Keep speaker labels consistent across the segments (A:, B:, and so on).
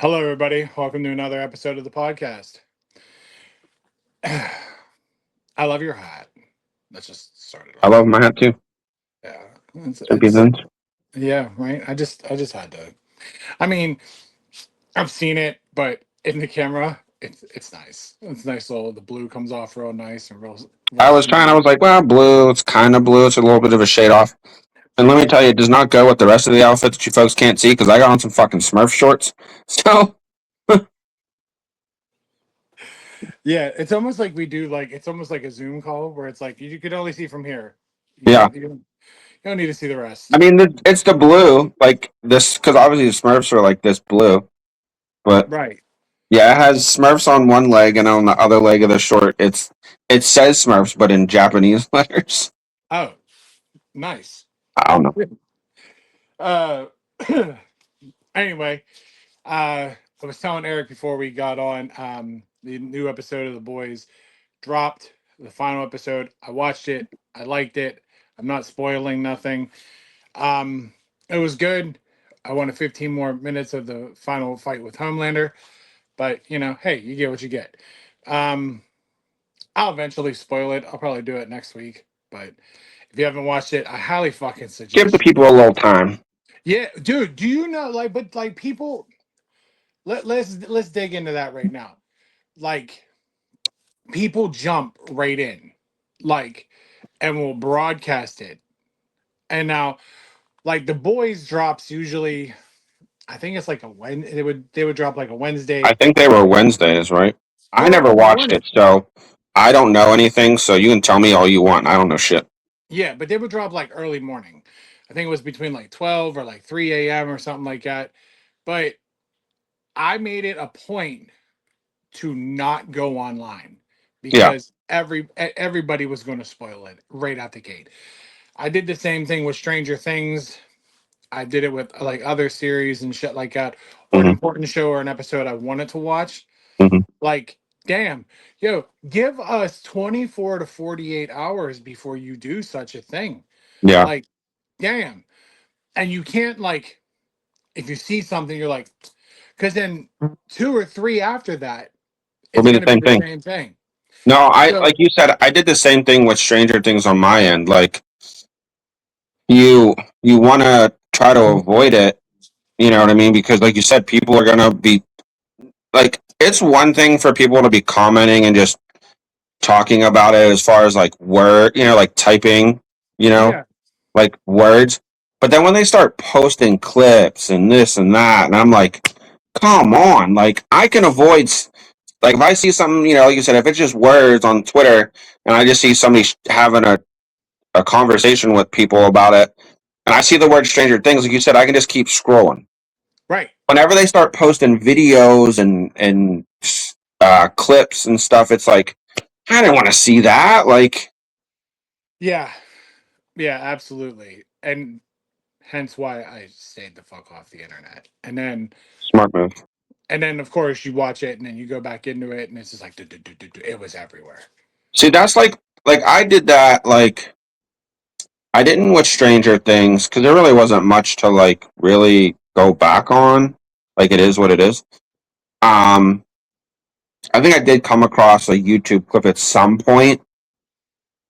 A: Hello, everybody. Welcome to another episode of the podcast. I love your hat. Let's just start it
B: I
A: off.
B: love my hat too.
A: Yeah, it's, it's
B: Champions.
A: yeah, right. I just had to. I mean, I've seen it, but in the camera, it's nice. It's nice. Little the blue comes off real nice and real
B: I
A: smooth.
B: was like, well, blue, it's kind of blue. It's a little bit of a shade off. And let me tell you, it does not go with the rest of the outfit that you folks can't see because I got on some fucking Smurf shorts. So,
A: Yeah, it's almost like we do like it's almost like a Zoom call where it's like you could only see from here.
B: yeah.
A: You don't need to see the
B: I
A: rest.
B: mean, it's the blue, like this, because obviously the Smurfs are like this blue. But
A: Right.
B: yeah, it has Smurfs on one leg, and on the other leg of the short, it says Smurfs, but in Japanese letters.
A: Oh, nice.
B: I don't know.
A: Uh, anyway, I was telling Eric before we got on, the new episode of The Boys dropped, the final episode. I watched it. I liked it. I'm not spoiling nothing. It was good. I wanted 15 more minutes of the final fight with Homelander, but hey, you get what you get. Um, I'll eventually spoil it. I'll probably do it next week, but if you haven't watched it, I highly fucking
B: Give the
A: suggest you
B: people a
A: watch
B: little
A: it.
B: time.
A: Yeah, dude, do you know but people let's dig into that right now. Like people jump right in, like, and will broadcast it. And now, like the boys drops usually, I think it's like a Wednesday. They would drop like a
B: I
A: Wednesday
B: think they were Wednesdays, right? I
A: or
B: never
A: early
B: watched it,
A: morning.
B: so I don't know anything. So you can tell me all you want. I don't know shit.
A: Yeah, but they would drop like early morning. I think it was between like 12 or like 3 a.m. or something like that. But I made it a point to not go online
B: Yeah.
A: because everybody was going to spoil it right out the gate. I did the same thing with Stranger Things. I did it with like other series and shit like that, or an
B: Hmm.
A: important show or an episode I wanted to watch.
B: Hmm.
A: Like, damn, yo, give us 24 to 48 hours before you do such a thing.
B: Yeah.
A: Like, damn. And you can't, like, if you see something, you're like, because then 2 or 3 after that,
B: Will
A: it's
B: be
A: going
B: the
A: to be
B: same
A: the
B: thing.
A: same thing.
B: No, I
A: So,
B: like you said, I did the same thing with Stranger Things on my end. Like you you wanna try to avoid it, you know what I mean? Because like you said, people are gonna be like it's one thing for people to be commenting and just talking about it as far as like word, like typing, you know,
A: yeah,
B: like words. But then when they start posting clips and this and that, and I'm like, come on, like I can avoid like if I see something, like you said, if it's just words on Twitter and I just see somebody having a conversation with people about it, and I see the word Stranger Things, like you said, I can just keep scrolling.
A: right.
B: Whenever they start posting videos and clips and stuff, it's like I didn't want to see that. Like,
A: Yeah, yeah, absolutely. And hence why I stayed the fuck off the internet.
B: smart move.
A: And then of course you watch it and then you go back into it and it's just like it was everywhere.
B: See, that's like I did that. Like, I didn't with Stranger Things because there really wasn't much to like really go back on. Like, it is what it is. Um, I think I did come across a YouTube clip at some point,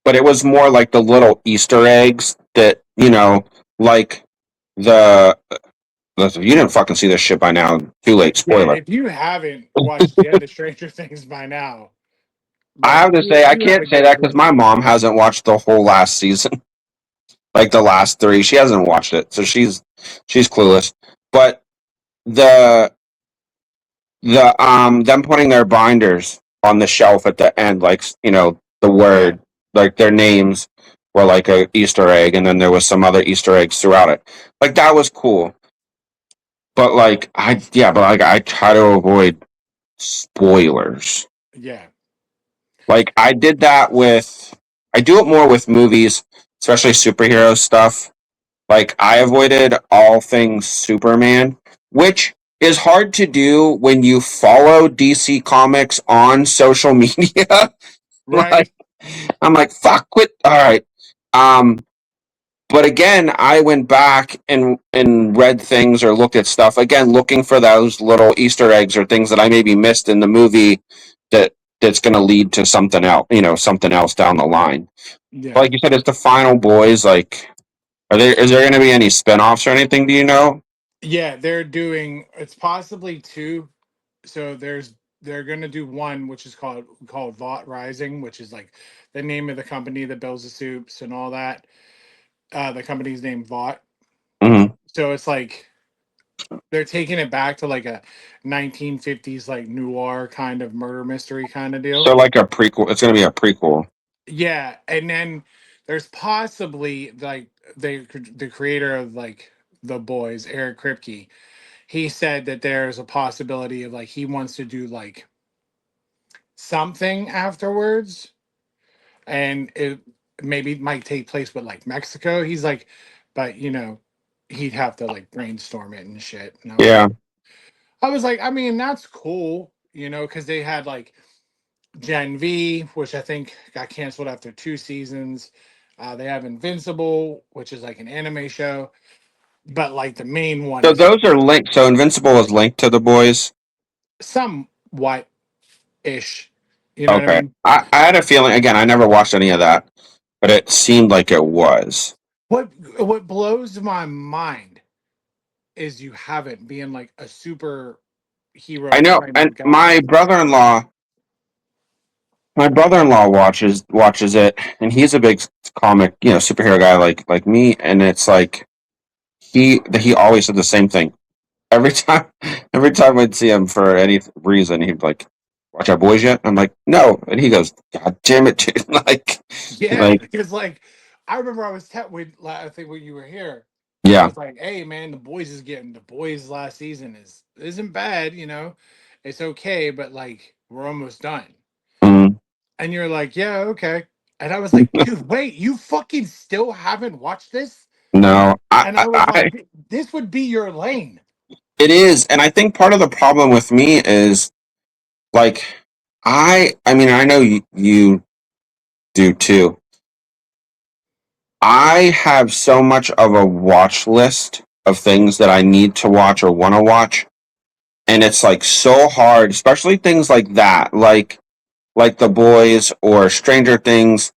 B: but it was more like the little Easter eggs that like the. Listen, if you didn't fucking see this shit by now, too late.
A: Yeah,
B: Spoiler.
A: if you haven't watched the end of Stranger Things by now,
B: I
A: like
B: have to say, I
A: you have
B: can't
A: a
B: say
A: good
B: that because my
A: reason.
B: mom hasn't watched the whole last season, like the last three. She hasn't watched it, so she's clueless. But the them putting their binders on the shelf at the end, like the
A: Yeah,
B: word, like their names were like a Easter egg, and then there was some other Easter eggs throughout it. Like that was cool. But like I try to avoid spoilers.
A: yeah,
B: Like I do it more with movies, especially superhero stuff. Like I avoided all things Superman, which is hard to do when you follow DC Comics on social media.
A: right.
B: like I'm like, fuck, quit. All right. Um, But again, I went back and read things or looked at stuff again, looking for those little Easter eggs or things that I maybe missed in the movie that that's going to lead to something else, something else down the line.
A: Yeah.
B: Like you said, it's the final boys. Like, is there going to be any spinoffs or anything? Do you know?
A: Yeah, they're doing it's possibly two. So they're gonna do one which is called Vought Rising, which is like the name of the company that builds the soups and all that. The company's named Vought.
B: Hmm.
A: So it's like they're taking it back to like a 1950s like noir kind of murder mystery kind of
B: So
A: deal.
B: like a prequel. It's going to be a prequel.
A: Yeah, and then there's possibly like the creator of like The Boys, Eric Kripke. He said that there's a possibility of like he wants to do like something afterwards, and it maybe might take place with like Mexico. He's like, but he'd have to like brainstorm it and shit. And
B: Yeah.
A: I was like, I mean, that's cool, because they had like Gen V, which I think got canceled after 2 seasons. They have Invincible, which is like an anime show, but like the main one
B: So
A: is
B: those are linked. So Invincible is linked to the boys.
A: somewhat ish. You know what I
B: Okay.
A: mean?
B: I had a feeling. Again, I never watched any of that, but it seemed like it was.
A: What what blows my mind is you haven't being like a super
B: I
A: hero
B: know,
A: kind
B: and
A: of guy.
B: my brother-in-law watches it, and he's a big comic, superhero guy like me, and it's like he always said the same thing every time. Every time I'd see him for any reason, he'd like, "Watch Our Boys yet?" I'm like, "No," and he goes, "God damn it, dude!"
A: Yeah,
B: like,
A: because like I remember I was with I think when you were here, I
B: yeah.
A: was like, "Hey man, the boys last season isn't bad, it's okay, but like we're almost done."
B: Mm,
A: And you're like, "Yeah, okay." And I was like, "Dude, wait, you fucking still haven't watched this?"
B: no,
A: And I was like, "This would be your lane."
B: it is, and I think part of the problem with me is like I mean, I know you do too. I have so much of a watch list of things that I need to watch or want to watch, and it's like so hard, especially things like that, like The Boys or Stranger Things,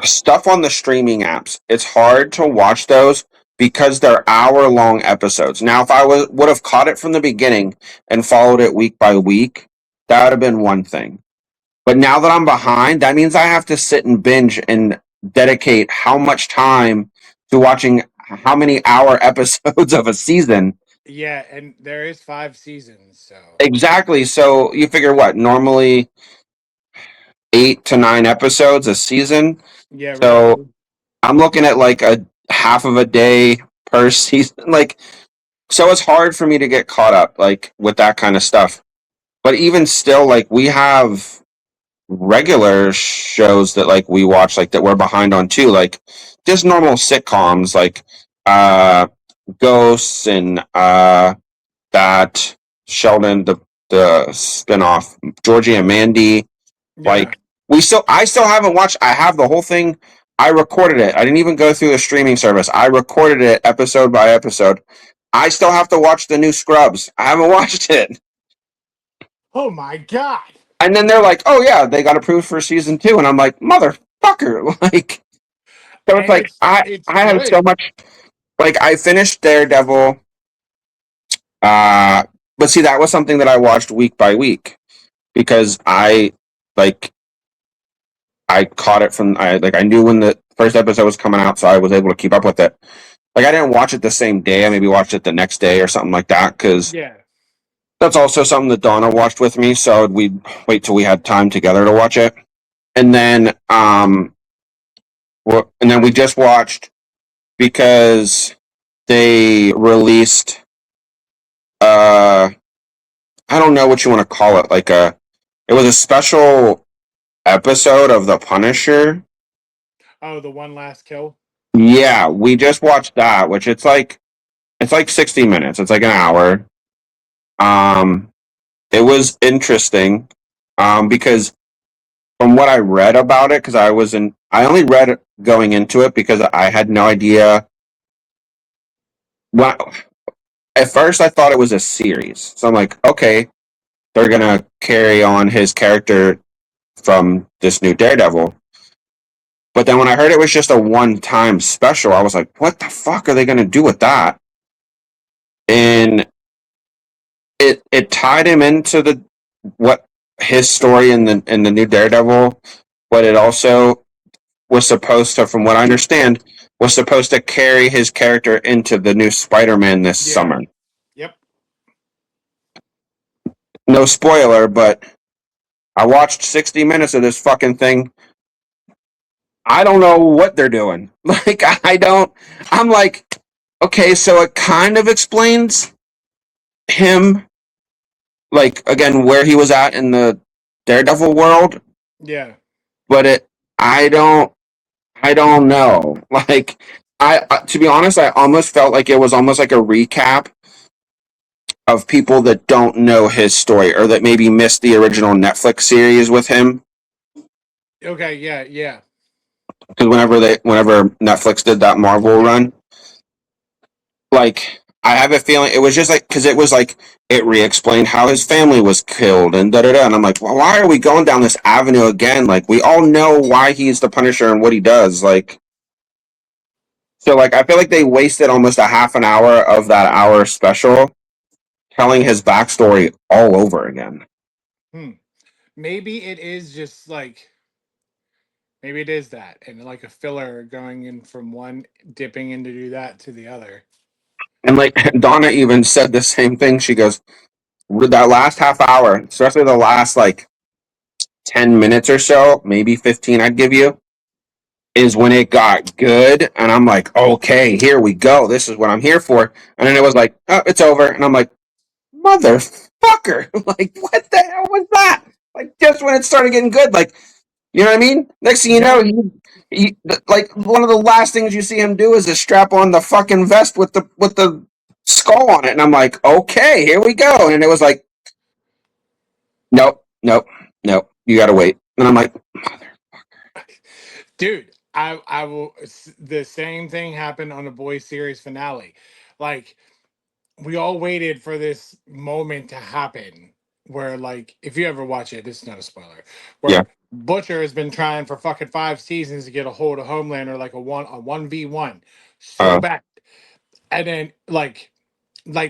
B: stuff on the streaming apps. It's hard to watch those because they're hour-long episodes. Now, if I would have caught it from the beginning and followed it week by week, that would have been one thing. But now that I'm behind, that means I have to sit and binge and dedicate how much time to watching how many hour episodes of a season.
A: Yeah, and there is 5 seasons, so
B: Exactly. So you figure what? Normally 8 to 9 episodes a season.
A: yeah,
B: So
A: roughly.
B: I'm looking at like a half of a day per season. Like, so it's hard for me to get caught up like with that kind of stuff. But even still, like we have regular shows that like we watch like that we're behind on too, like just normal sitcoms like uh Ghosts and that Sheldon, the spinoff, Georgie and Mandy.
A: Yeah.
B: Like I still haven't watched. I have the whole thing. I recorded it. I didn't even go through a streaming service. I recorded it episode by episode. I still have to watch the new Scrubs. I haven't watched it.
A: Oh my god.
B: And then they're like, "Oh yeah, they got approved for season 2," and I'm like, "Motherfucker!" Like, so it's
A: And
B: like
A: it's
B: I have so
A: good.
B: much. Like, I finished Daredevil, uh, but see, that was something that I watched week by week because like I caught it from I knew when the first episode was coming out, so I was able to keep up with it. Like, I didn't watch it the same day. I maybe watched it the next day or something like that because
A: Yeah.
B: that's also something that Donna watched with me. So we'd wait till we had time together to watch it, and then we just watched because they released I don't know what you want to call it, like it was a special episode of The Punisher.
A: Oh, the one last kill.
B: Yeah, we just watched that, which it's like 60 minutes. It's like an hour. Um it was interesting because from what I read about it, because I only read going into it because I had no idea. Well, at first I thought it was a series, so I'm like, okay, they're gonna carry on his character from this new Daredevil. But then when I heard it was just a one-time special, I was like, what the fuck are they gonna do with that? And it tied him into the what his story in the new Daredevil, but it also was supposed to, from what I understand, was supposed to carry his character into the new Spider-Man this
A: Yeah.
B: summer.
A: Yep.
B: No spoiler, but I watched 60 minutes of this fucking thing. I don't know what they're doing. Like, I don't. I'm like, okay, so it kind of explains him, like, again, where he was at in the Daredevil world,
A: Yeah.
B: but I don't know. Like, to be honest, I almost felt like it was almost like a recap of people that don't know his story or that maybe missed the original Netflix series with him.
A: Okay. Yeah. Yeah.
B: Because whenever Netflix did that Marvel run, like I have a feeling it was just like because it was like it re-explained how his family was killed and da da da, and I'm like, well, why are we going down this avenue again? Like we all know why he's the Punisher and what he does. Like so, like I feel like they wasted almost a half an hour of that hour special telling his backstory all over again.
A: Hmm. Maybe it is just like maybe it is that and like a filler going in from one dipping in to do that to the other.
B: And like Donna even said the same thing. She goes, that last half hour, especially the last like 10 minutes or so, maybe 15, I'd give you, is when it got good. And I'm like, okay, here we go. This is what I'm here for. And then it was like, oh, it's over. And I'm like, motherfucker. Like, what the hell was that? Like, just when it started getting good, like, you know what I mean? Next thing you
A: Yeah.
B: know, he like one of the last things you see him do is to strap on the fucking vest with the skull on it, and I'm like, okay, here we go. And it was like, nope, nope, nope, you gotta wait. And I'm like,
A: Dude, I will. The same thing happened on the Boys series finale. Like we all waited for this moment to happen where like if you ever watch it, this is not a spoiler,
B: yeah,
A: where Butcher has been trying for fucking 5 seasons to get a hold of Homelander like a 1v1 so
B: uh,
A: bad. And then like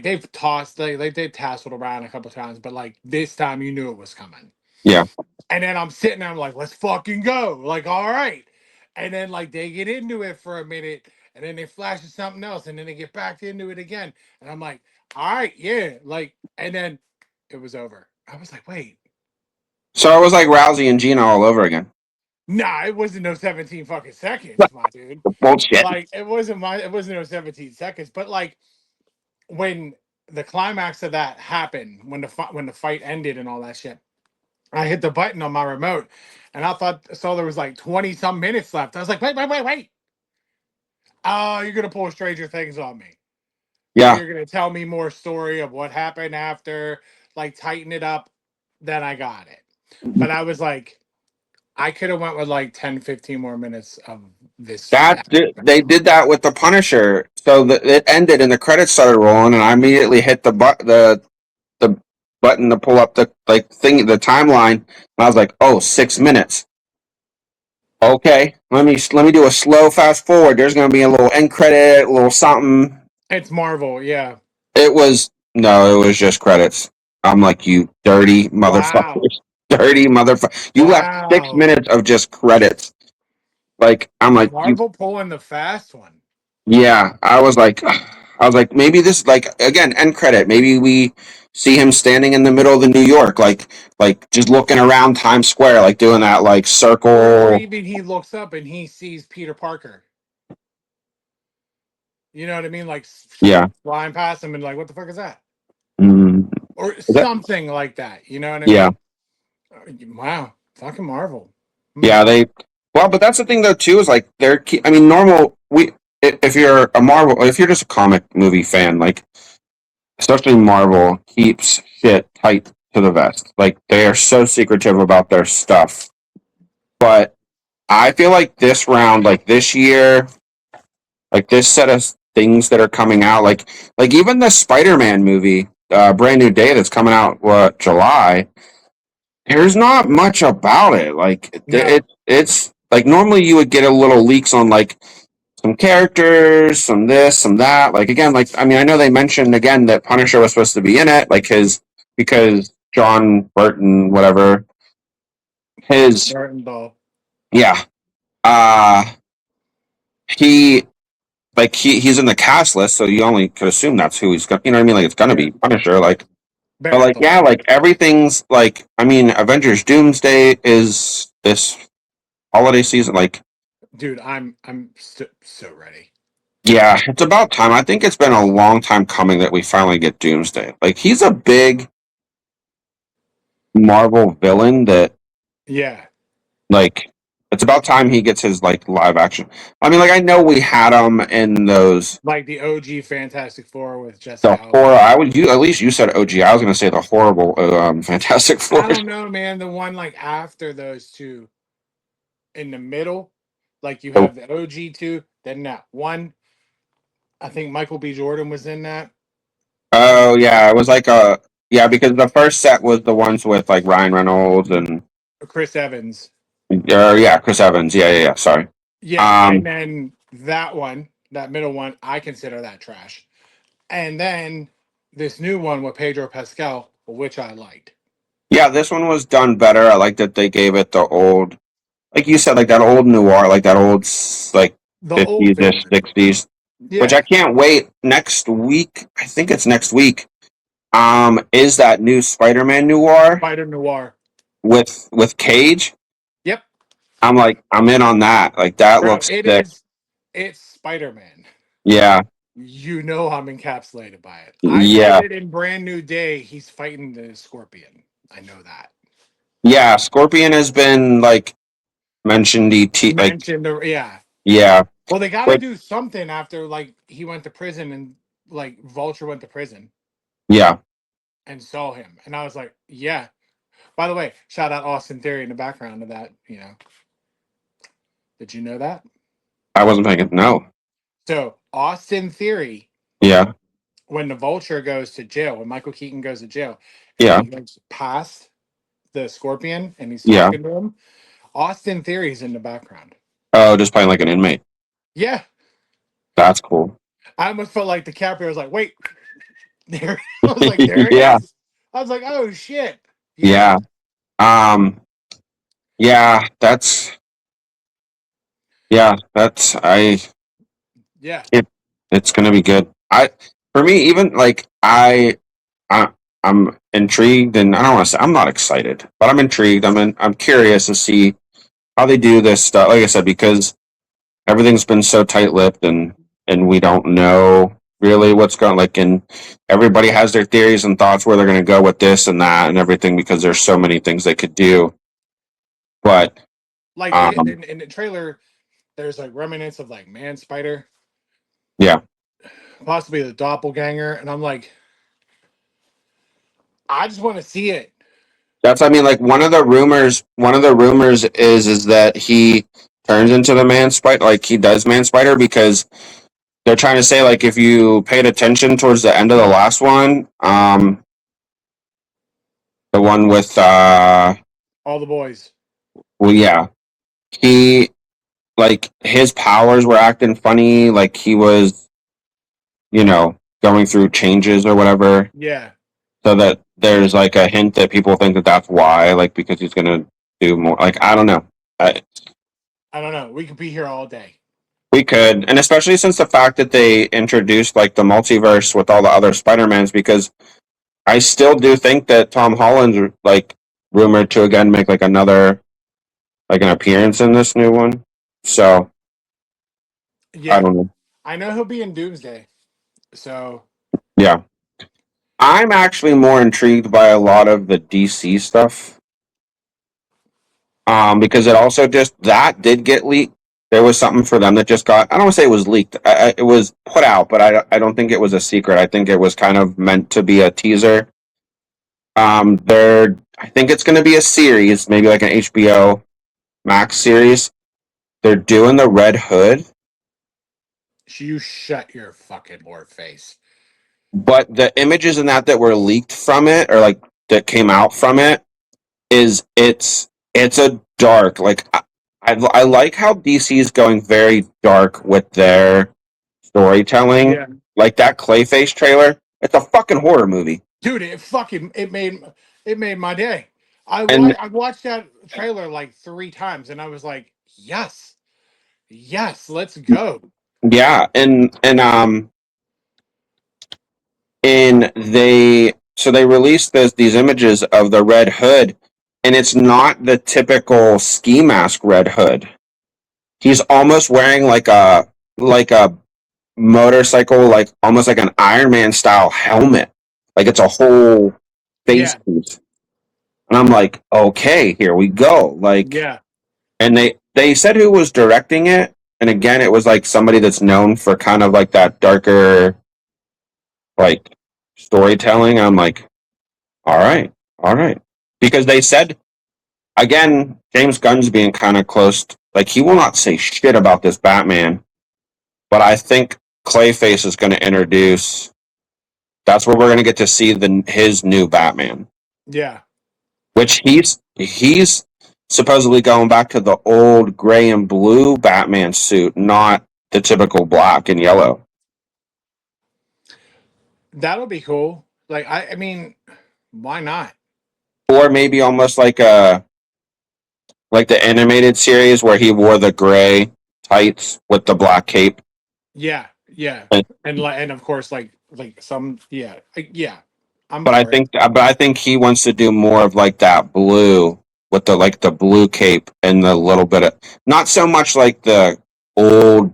A: they've tossed like they've tasseled around a couple times, but like this time you knew it was coming.
B: yeah.
A: And then I'm sitting there, I'm like, let's fucking go. Like, all right. And then like they get into it for a minute and then they flash to something else and then they get back into it again. And I'm like, all right, yeah. Like, and then it was over. I was like, wait,
B: So it was like Rousey and Gina all over again.
A: nah, it wasn't no 17 fucking seconds, my dude.
B: Bullshit.
A: Like, it wasn't no 17 seconds. But like when the climax of that happened, when the fight ended and all that shit, I hit the button on my remote and I thought so there was like 20 some minutes left. I was like, wait. Oh, you're gonna pull Stranger Things on me. Like
B: Yeah.
A: you're gonna tell me more story of what happened after, like tighten it up, then I got it. But I was like, I could have went with like 10, 15 more minutes of this.
B: They did that with the Punisher. So it ended and the credits started rolling, and I immediately hit the button to pull up the like thing the timeline. And I was like, oh, 6 minutes. Okay, let me do a slow fast forward. There's gonna be a little end credit, a little something.
A: It's Marvel, yeah.
B: It was no, it was just credits. I'm like, you dirty
A: Wow.
B: motherfuckers, dirty motherfucker. You left six
A: Wow.
B: minutes of just credits. Like I'm like you.
A: Marvel pulling the fast one.
B: Yeah, I was like, maybe this like again end credit. Maybe we see him standing in the middle of the New York, like just looking around Times Square, like doing that like
A: Or
B: circle.
A: even he looks up and he sees Peter Parker. You know what I mean? Like
B: Yeah.
A: flying past him and like, what the fuck is that?
B: Mm,
A: Or
B: is that,
A: something like that. You know what I
B: yeah.
A: mean? Wow, fucking Marvel. Hmm.
B: Yeah, they. Well, but that's the thing though too is like they're. I mean, normal. If you're a Marvel, if you're just a comic movie fan, like especially Marvel keeps shit tight to the vest. Like they are so secretive about their stuff. But I feel like this round, like this year, like this set of things that are coming out, like even the Spider-Man movie, Brand New Day that's coming out July. There's not much about it. Like
A: No,
B: it's like normally you would get a little leaks on like some characters, some this, some that. Like again, like I mean, I know they mentioned again that Punisher was supposed to be in it, like his because John Burton, whatever, his
A: Burton Ball.
B: yeah, uh he he's in the cast list, so you only could assume that's who he's gonna. You know what I mean? Like it's gonna
A: Yeah,
B: be Punisher. Like, but like
A: Barathol.
B: yeah, like everything's like I mean, Avengers Doomsday is this holiday season. Like
A: Dude, I'm so ready.
B: yeah, it's about time. I think it's been a long time coming that we finally get Doomsday. Like he's a big Marvel villain that
A: Yeah,
B: like it's about time he gets his like live action. I mean, like I know we had him in those
A: like the OG Fantastic Four with
B: the
A: Jessica Alba.
B: horror. I would you at least you said OG. I was gonna say the horrible Fantastic Four.
A: I don't know, man. The one like after those two in the middle, like you have the OG two, then that one. I think Michael B. Jordan was in that.
B: Oh yeah, it was like a yeah because the first set was the ones with like Ryan Reynolds and
A: Chris Evans.
B: yeah Chris Evans. Yeah. Sorry.
A: Yeah, and
B: Um,
A: then that one, that middle one, I consider that trash. And then this new one with Pedro Pascal, which I liked.
B: yeah, this one was done better. I like that they gave it the old, like you said, like that old noir, like that old like
A: The old
B: 50s ish,
A: villain.
B: 60s. Which I
A: Yeah.
B: can't wait next week. I think it's next week. Is that new Spider-Man noir
A: Spider Noir.
B: with Cage?
A: Yep.
B: I'm like, I'm in on that. Like that
A: Bro,
B: looks sick.
A: it's Spider Man.
B: Yeah,
A: You know I'm encapsulated by it. I said
B: yeah,
A: it in Brand New Day. He's fighting the Scorpion. I know that.
B: yeah. Scorpion has been like mentioned. Like
A: Mentioned the yeah.
B: yeah,
A: Well, they got to
B: but
A: do something after like he went to prison and like Vulture went to prison
B: yeah.
A: and saw him, and I was like, yeah. By the way, shout out Austin Theory in the background of that. You know, did you know that?
B: I wasn't thinking. No.
A: So Austin Theory,
B: Yeah,
A: when the Vulture goes to jail, when Michael Keaton goes to jail, and
B: yeah,
A: he goes past the Scorpion and he's
B: yeah.
A: talking to him, Austin Theory's in the background.
B: Oh, just playing like an inmate.
A: Yeah,
B: That's cool.
A: I almost felt like DiCaprio was like, wait, there. I was like, there he
B: Yeah,
A: is. I was like, oh shit. Yeah,
B: yeah. Um, yeah. That's I.
A: yeah.
B: It's gonna be good. For me, even like I I'm intrigued, and I don't want to say I'm not excited, but I'm intrigued. I'm curious to see how they do this stuff. Like I said, because everything's been so tight-lipped, and we don't know really what's going. Like, and everybody has their theories and thoughts where they're going to go with this and that and everything because there's so many things they could do. But
A: Like
B: um,
A: in the trailer, there's like remnants of like Man Spider,
B: yeah.
A: possibly the doppelganger, and I'm like, I just want to see it.
B: That's I mean like one of the rumors is that he turns into the man spider like he does man spider because they're trying to say like if you paid attention towards the end of the last one, the one with
A: All the boys.
B: well yeah, he like his powers were acting funny, like he was, going through changes or whatever.
A: Yeah,
B: So that there's like a hint that people think that that's why, like because he's gonna do more. Like I don't know. I,
A: I don't know. We could be here all day.
B: We could, and especially since the fact that they introduced like the multiverse with all the other Spider-Mans, because I still do think that Tom Holland's like rumored to again make like another like an appearance in this new one. So I
A: Yeah,
B: don't know.
A: I know he'll be in Doomsday. So
B: Yeah, I'm actually more intrigued by a lot of the DC stuff. Because it also just that did get leaked. There was something for them that just got. I don't want to say it was leaked. It was put out, but I don't think it was a secret. I think it was kind of meant to be a teaser. I think it's going to be a series, maybe like an HBO Max series. they're doing the Red Hood,
A: You shut your fucking whore face.
B: but the images in that were leaked from it, or like that came out from it, is it's a dark, like I like how DC is going very dark with their storytelling.
A: Yeah.
B: Like that Clayface trailer, it's a fucking horror movie.
A: Dude, it made my day.
B: And
A: I watched that trailer like 3 times and I was like, yes. Yes, let's go.
B: yeah, and they released these images of the Red Hood, and it's not the typical ski mask Red Hood. He's almost wearing like a motorcycle, like almost like an Iron Man style helmet. Like it's a whole face
A: Yeah.
B: piece. And I'm like, okay, here we go. Like,
A: Yeah.
B: and they said who was directing it, and again, it was like somebody that's known for kind of like that darker, like storytelling. I'm like, all right, because they said again, James Gunn's being kind of close. Like he will not say shit about this Batman, but I think Clayface is going to introduce. That's where we're going to get to see his new Batman,
A: Yeah.
B: which he's supposedly going back to the old gray and blue Batman suit, not the typical black and yellow.
A: That'll be cool. Like I mean, why not?
B: Or maybe almost like the animated series where he wore the gray tights with the black cape.
A: Yeah. Yeah.
B: And-
A: And of course like some yeah. I'm
B: But
A: for it.
B: I think he wants to do more of like that blue with the blue cape and the little bit of not so much like the old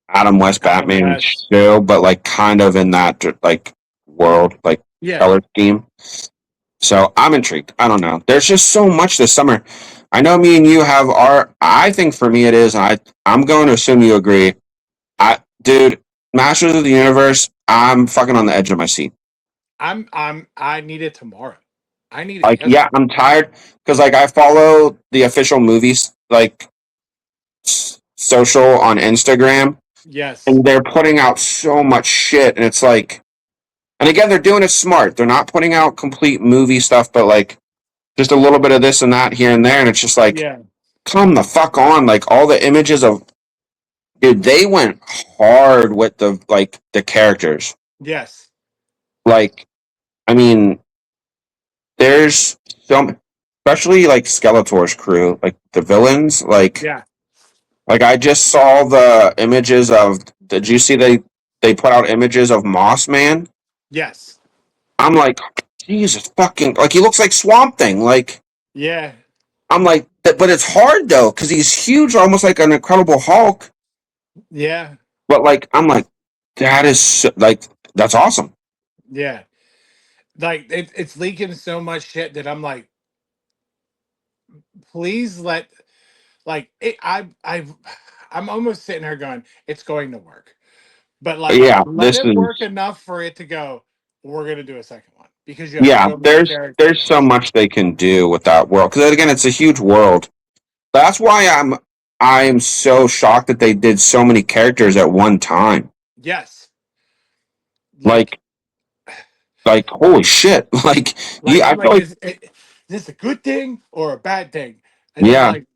B: Adam West
A: Adam
B: Batman
A: West.
B: show, but like kind of in that like world, like
A: Yeah.
B: color scheme. So I'm intrigued. I don't know. There's just so much this summer. I know me and you have our. I think for me it is. I'm going to assume you agree. Dude, Masters of the Universe. I'm fucking on the edge of my seat.
A: I need it tomorrow. I need it
B: Like, yeah,
A: yesterday.
B: I'm tired because like I follow the official movies like social on Instagram,
A: Yes.
B: and they're putting out so much shit, and it's like, and again, they're doing it smart. They're not putting out complete movie stuff, but like just a little bit of this and that here and there, and it's just like,
A: Yeah.
B: come the fuck on! Like all the images of dude, they went hard with the characters.
A: Yes.
B: Like, I mean, there's some, especially like Skeletor's crew, like the villains.
A: Yeah.
B: Like I just saw the images of. Did you see they put out images of Moss Man?
A: Yes.
B: I'm like, Jesus fucking, like he looks like Swamp Thing. Like
A: Yeah.
B: I'm like, but it's hard though because he's huge, almost like an Incredible Hulk.
A: Yeah.
B: But like, I'm like, that is like that's awesome.
A: Yeah. Like it's leaking so much shit that I'm like, please let like it, I'm almost sitting here going, it's going to work. But like
B: Yeah,
A: let
B: this
A: it work
B: is
A: enough for it to go, we're gonna do a second one. Because you have
B: yeah.
A: so many
B: There's so
A: characters.
B: much they can do with that world because again, it's a huge world. That's why I'm so shocked that they did so many characters at one time.
A: Yes. Like
B: Like like holy shit! Like
A: like
B: I
A: I'm
B: feel
A: like,
B: like
A: is this a good thing or a bad thing? And then
B: yeah
A: like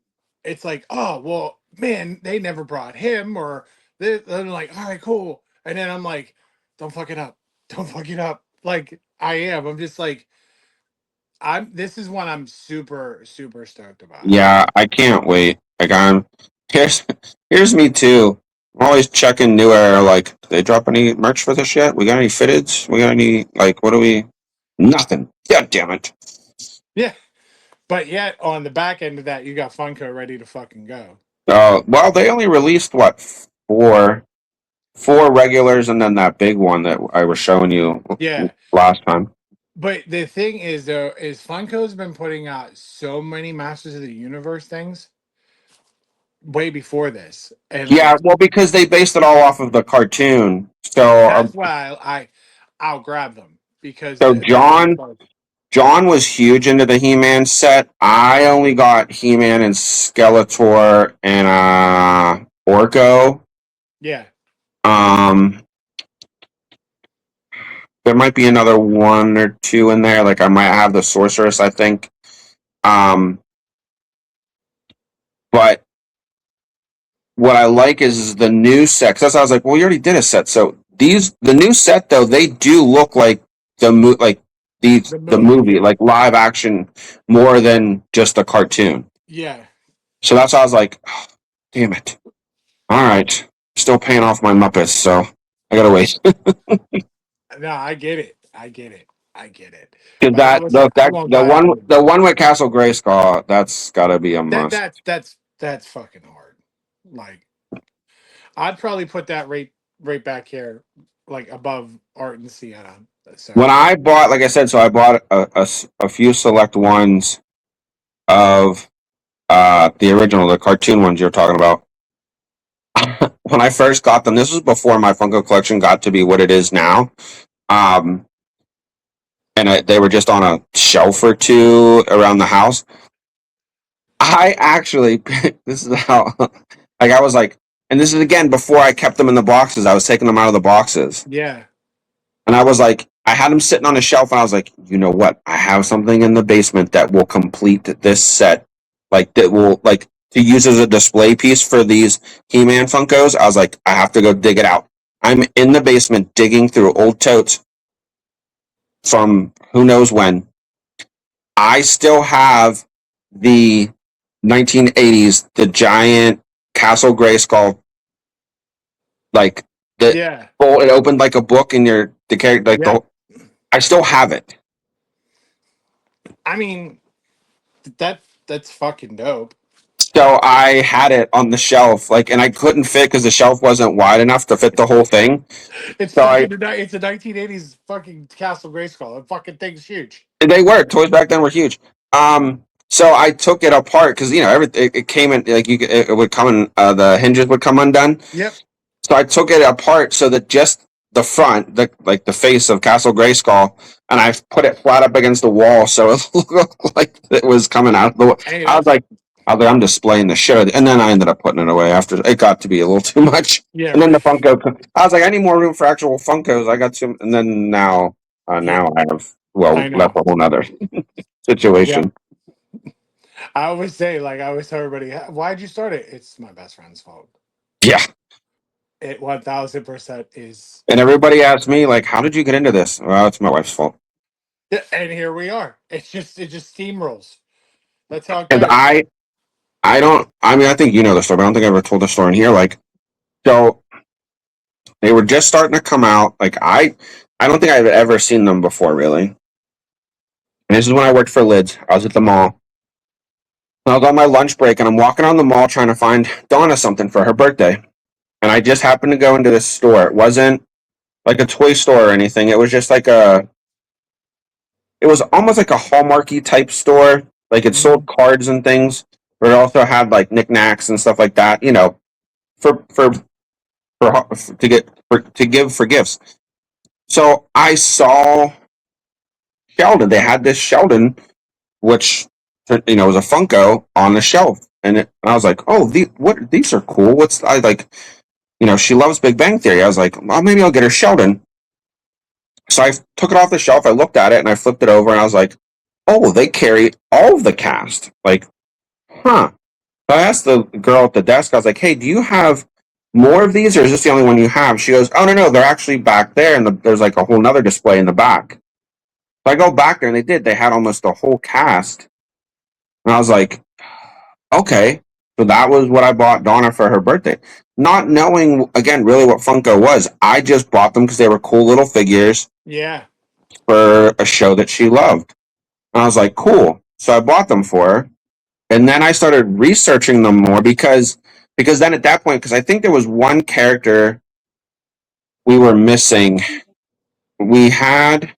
A: it's like, oh well, man, they never brought him or this. I'm like, all right, cool. And then I'm like, don't fuck it up. Don't fuck it up. Like I am. I'm just like, I'm this is one I'm super, super stoked about.
B: yeah. I can't wait. Like here's here's me too. I'm always checking New Era. Like, did they drop any merch for this yet? We got any fitteds? We got any like what do we? Nothing. God damn it.
A: Yeah. But yet on the back end of that, you got Funko ready to fucking go.
B: Well, they only released what four regulars and then that big one that I was showing you
A: Yeah.
B: last time.
A: But the thing is though, is Funko's been putting out so many Masters of the Universe things way before this. And
B: Yeah,
A: like
B: well, because they based it all off of the cartoon.
A: that's why I'll grab them because
B: So
A: they're just like
B: John was huge into the He-Man set. I only got He-Man and Skeletor and Orko.
A: Yeah.
B: Um, there might be another one or two in there. Like I might have the Sorceress, I think. But what I like is the new set. 'Cause that's why I was like, well, you already did a set. So the new set though, they do look like
A: The
B: the
A: movie.
B: movie,
A: Yeah.
B: like live action, more than just a cartoon.
A: Yeah.
B: So that's why I was like, oh, damn it. All right, still paying off my Muppets, so I gotta wait.
A: No, I get it. I get it. I get it.
B: Because
A: Like I was like, I won't buy it.
B: the one with Castle Grayskull, that's gotta be a
A: That
B: must.
A: that's fucking hard. Like I'd probably put that right back here, like above Art and Sienna.
B: When
A: So
B: I bought, like I said, so I bought a few select ones of the original, the cartoon ones you're talking about. When I first got them, this was before my Funko collection got to be what it is now. Um, they were just on a shelf or two around the house. I actually, this is how, like, I was like, and this is again before I kept them in the boxes. I was taking them out of the boxes.
A: yeah,
B: And I was like, I had them sitting on a shelf, and I was like, you know what? I have something in the basement that will complete this set. Like, that will, like, to use as a display piece for these He Man Funkos. I was like, I have to go dig it out. I'm in the basement digging through old totes from who knows when. I still have the 1980s, the giant Castle Grayskull, like, the
A: yeah.
B: oh, it opened like a book in your the character, like
A: Yep.
B: the. I still have it.
A: I mean, that's fucking dope.
B: So I had it on the shelf, like, and I couldn't fit because the shelf wasn't wide enough to fit the whole thing.
A: It's
B: So I,
A: fucking it's a 1980s fucking Castle Grayskull. That fucking thing's huge.
B: they were toys back then were huge. So I took it apart because it came in like it would come in the hinges would come undone.
A: Yep.
B: So I took it apart so that just the front, the face of Castle Grayskull, and I put it flat up against the wall so it looked like it was coming out of the wall.
A: Hey,
B: I was
A: that's
B: like, I'm displaying the shit, and then I ended up putting it away after it got to be a little too much.
A: yeah,
B: And then the
A: right.
B: Funko, I was like, I need more room for actual Funkos. I got some, and then
A: Yeah,
B: now I have
A: I
B: that's
A: know.
B: a whole nother
A: Yeah.
B: situation.
A: I always say, like, I always tell everybody, why'd you start it? It's my best friend's fault.
B: Yeah,
A: It 1000% is.
B: and everybody asks me like, how did you get into this? Well, it's my wife's fault,
A: Yeah, and here we are. It just steamrolls. That's how it
B: and
A: goes.
B: I don't. I mean, I think you know the story, but I don't think I ever told the story in here. Like, so they were just starting to come out. Like, I don't think I've ever seen them before, really. And this is when I worked for Lids. I was at the mall. I was on my lunch break, and I'm walking on the mall trying to find Donna something for her birthday. And I just happened to go into this store. It wasn't like a toy store or anything. It was just like it was almost like a Hallmarky type store. Like it sold
A: Mhm.
B: cards and things, but it also had like knickknacks and stuff like that. For to get to give for gifts. So I saw Sheldon. They had this Sheldon, which was a Funko on the shelf, and I was like, oh, these are cool. What's I like? She loves Big Bang Theory. I was like, well, maybe I'll get her Sheldon. So I took it off the shelf. I looked at it and I flipped it over, and I was like, oh, they carry all of the cast. Like, huh. So I asked the girl at the desk, I was like, hey, do you have more of these, or is this the only one you have? She goes, oh, no, they're actually back there, and there's like a whole nother display in the back. So I go back there, and they had almost the whole cast. And I was like, okay. So that was what I bought Donna for her birthday. Not knowing, again, really what Funko was. I just bought them because they were cool little figures
A: Yeah.
B: for a show that she loved. And I was like, cool. So I bought them for her. And then I started researching them more because then at that point, because I think there was one character we were missing. We had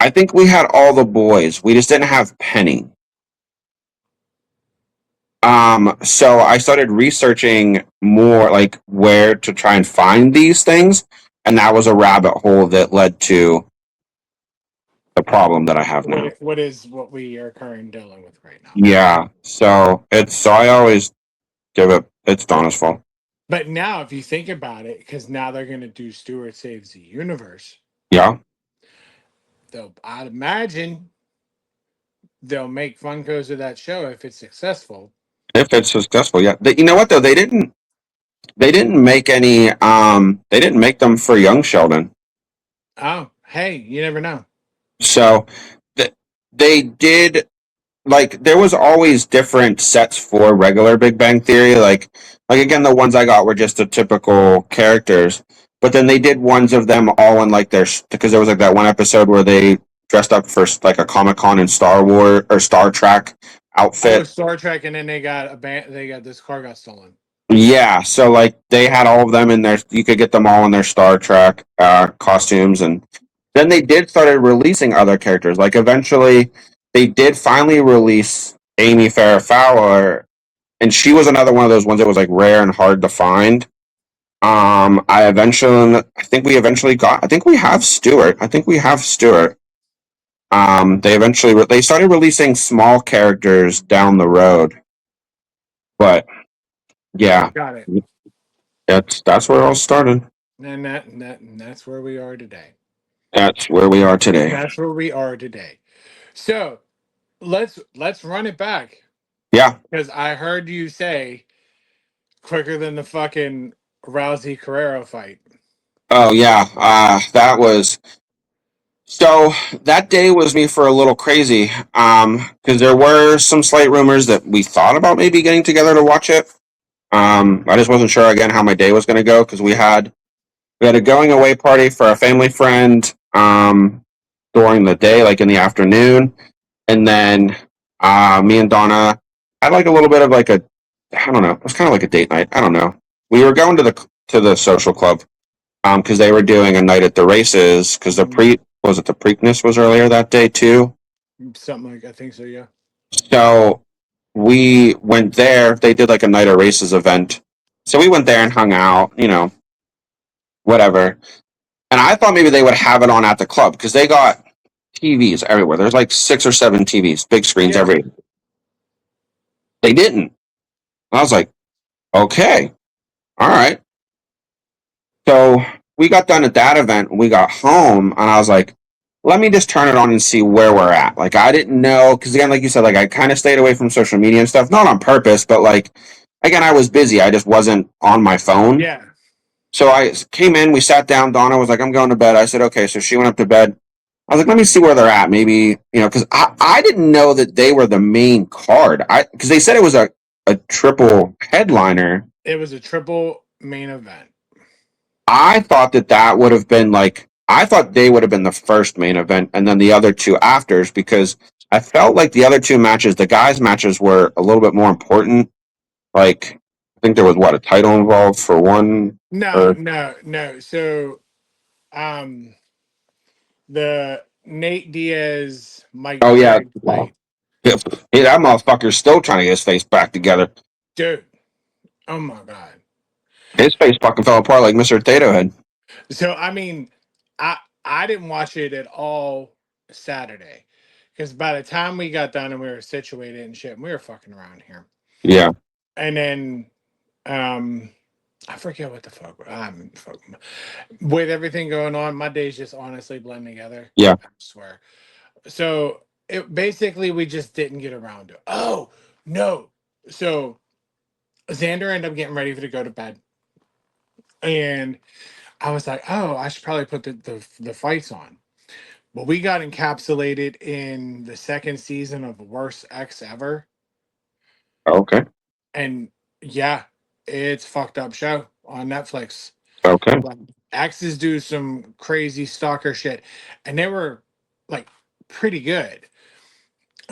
B: I think we had all the boys. We just didn't have Penny. So I started researching more like where to try and find these things, and that was a rabbit hole that led to the problem that I have now.
A: What is what we are currently dealing with right now.
B: Yeah. So I always give it. It's Donna's fault.
A: But now, if you think about it, because now they're going to do Stewart Saves the Universe,
B: Yeah.
A: I'd imagine they'll make Funkos of that show if it's successful.
B: If it's successful, yeah. You know what though? They didn't. They didn't make any. They didn't make them for young Sheldon.
A: Oh, hey, you never know.
B: So they did, like, there was always different sets for regular Big Bang Theory. Like again, the ones I got were just the typical characters. But then they did ones of them all in like their, because there was like that one episode where they dressed up for like a Comic Con in Star Wars or Star Trek
A: Oh,
B: outfit.
A: Star Trek, and then they got they got this car got stolen.
B: Yeah, so like they had all of them in their. You could get them all in their Star Trek costumes, and then they did started releasing other characters. Like eventually, they did finally release Amy Farrah Fowler, and she was another one of those ones that was like rare and hard to find. I think we eventually got. I think we have Stewart. I think we have Stewart. They started releasing small characters down the road, but yeah,
A: Got it.
B: that's where it all started.
A: And that's where we are today.
B: That's where we are today.
A: That's where we are today. So let's run it back,
B: Yeah.
A: because I heard you say quicker than the fucking Rousey Carrero fight.
B: Oh yeah. That was so. That day was me for a little crazy. Because there were some slight rumors that we thought about maybe getting together to watch it. I just wasn't sure again how my day was going to go because we had a going away party for a family friend. During the day, like in the afternoon, and then me and Donna had like a little bit of like a, I don't know, it was kind of like a date night. I don't know. We were going to the social club because they were doing a night at the races because the Preakness was earlier that day too.
A: Something like, I think so, yeah.
B: So we went there. They did like a night of races event. So we went there and hung out, whatever. And I thought maybe they would have it on at the club because they got TVs everywhere. There's like 6 or 7 TVs, big screens
A: Yeah.
B: everywhere. They didn't. I was like, okay, all right. So we got done at that event. We got home, and I was like, let me just turn it on and see where we're at. Like, I didn't know, because again, like you said, like I kind of stayed away from social media and stuff, not on purpose, but like, again, I was busy. I just wasn't on my phone.
A: Yeah.
B: So I came in, we sat down. Donna was like, I'm going to bed. I said, okay. So she went up to bed. I was like, let me see where they're at. Maybe, because I didn't know that they were the main card. Because they said it was a triple headliner.
A: It was a triple main event.
B: I thought that would have been like, I thought they would have been the first main event and then the other two afters because I felt like the other two matches, the guys' matches were a little bit more important. Like, I think there was a title involved for one.
A: No. So, um, the Nate Diaz Mike
B: Oh, yeah.
A: Perry fight,
B: Yeah, that motherfucker's still trying to get his face back together.
A: dude. Oh my god.
B: His face fucking fell apart like Mr. Tato Head.
A: So I mean, I didn't watch it at all Saturday, because by the time we got done and we were situated and shit, we were fucking around here.
B: Yeah.
A: And then, I forget what the fuck. With everything going on, my days just honestly blend together.
B: Yeah.
A: I swear. So it basically we just didn't get around to it. Oh no. So Xander ended up getting ready to go to bed. And I was like, oh, I should probably put the fights on. But we got encapsulated in the second season of Worst X Ever.
B: Okay.
A: And yeah, it's fucked up show on Netflix.
B: Okay.
A: Like, X's do some crazy stalker shit. And they were like pretty good.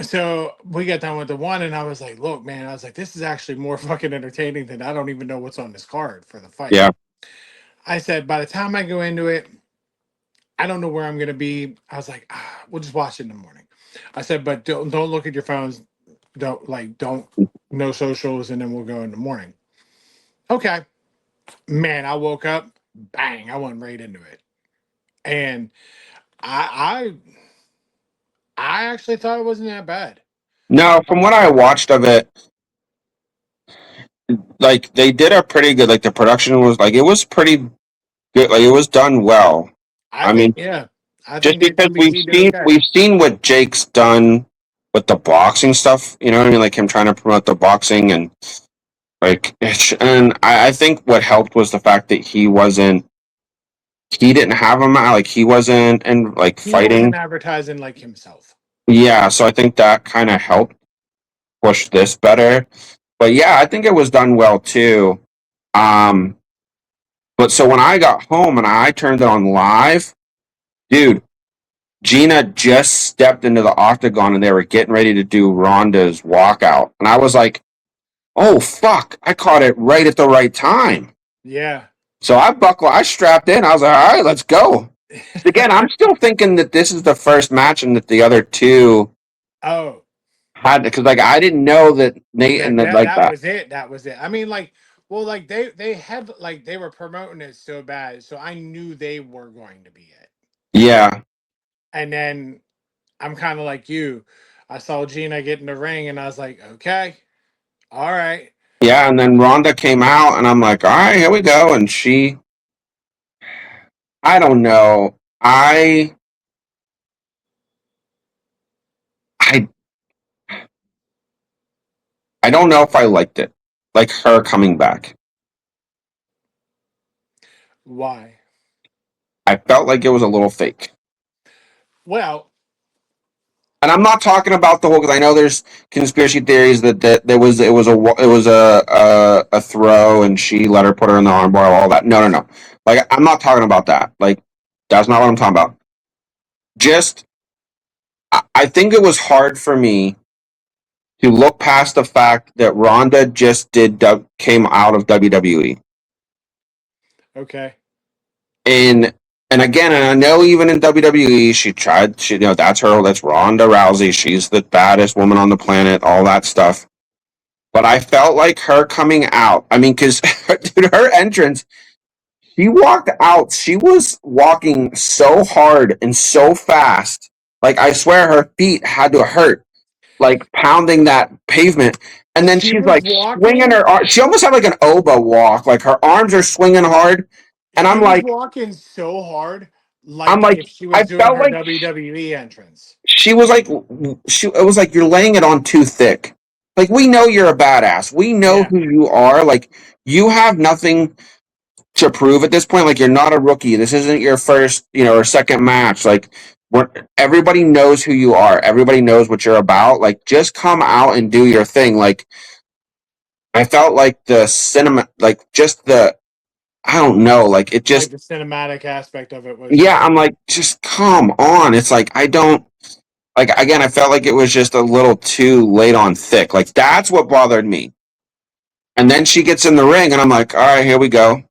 A: So we got done with the one, and I was like, look, man, I was like, this is actually more fucking entertaining than I don't even know what's on this card for the fight.
B: Yeah.
A: I said, by the time I go into it, I don't know where I'm gonna be. I was like, we'll just watch it in the morning. I said, but don't look at your phones. Don't no socials, and then we'll go in the morning. Okay. Man, I woke up, bang, I went right into it. And I I actually thought it wasn't that bad.
B: No, from what I watched of it, like they did a pretty good. Like the production was like it was pretty good. Like it was done well.
A: I
B: I
A: think,
B: mean,
A: yeah, I
B: just
A: think that
B: because
A: NBC did okay.
B: we've seen what Jake's done with the boxing stuff. You know what I mean? Like him trying to promote the boxing and like, and I think what helped was the fact that he didn't have him out. Like he wasn't in like
A: He wasn't
B: fighting.
A: advertising like himself.
B: Yeah, so I think that kind of helped push this better. But yeah, I think it was done well too. Um, but so when I got home and I turned it on live, dude, Gina just stepped into the octagon and they were getting ready to do Ronda's walkout. And I was like, oh, fuck, I caught it right at the right time.
A: Yeah.
B: So I strapped in. I was like, all right, let's go. Again, I'm still thinking that this is the first match and that the other two
A: Oh,
B: had, because like I didn't know that Nate
A: that
B: and that
A: that
B: like
A: that
B: that.
A: was it. That was it. I mean, like, well, like they had like they were promoting it so bad, so I knew they were going to be it.
B: Yeah.
A: And then I'm kind of like you. I saw Gina get in the ring, and I was like, okay, all right.
B: Yeah. And then Ronda came out and I'm like, all right, here we go. And I don't know. I I don't know if I liked it. Like her coming back.
A: Why?
B: I felt like it was a little fake.
A: Well,
B: And I'm not talking about the whole because I know there's conspiracy theories that there was it was a throw and she let her put her in the armbar, all that. No, no, no. Like I'm not talking about that. Like that's not what I'm talking about. Just I think it was hard for me to look past the fact that Ronda just came out of WWE.
A: okay.
B: And again, and I know even in WWE, that's Ronda Rousey. She's the baddest woman on the planet, all that stuff. But I felt like her coming out. I mean, because dude, her entrance, she walked out. She was walking so hard and so fast. Like I swear, her feet had to hurt, like pounding that pavement. And then
A: She
B: she's
A: was
B: like swinging
A: walking.
B: her arm. She almost had like an oboe walk. Like her arms are swinging hard. And
A: She was walking so hard,
B: I'm
A: like
B: like,
A: if she was
B: I
A: doing
B: felt
A: her
B: like
A: WWE entrance.
B: she was like, it was like you're laying it on too thick. Like we know you're a badass. We know
A: Yeah.
B: who you are. Like you have nothing to prove at this point. Like you're not a rookie. This isn't your first, or second match. Like everybody knows who you are. Everybody knows what you're about. Like just come out and do your thing. Like I felt like the cinema, like just the, I don't know, like it
A: Like
B: just,
A: the cinematic aspect of it was
B: yeah.
A: just
B: I'm
A: like,
B: like, just come on. It's like I don't. Like again, I felt like it was just a little too late on thick. Like that's what bothered me. And then she gets in the ring, and I'm like, all right, here we go.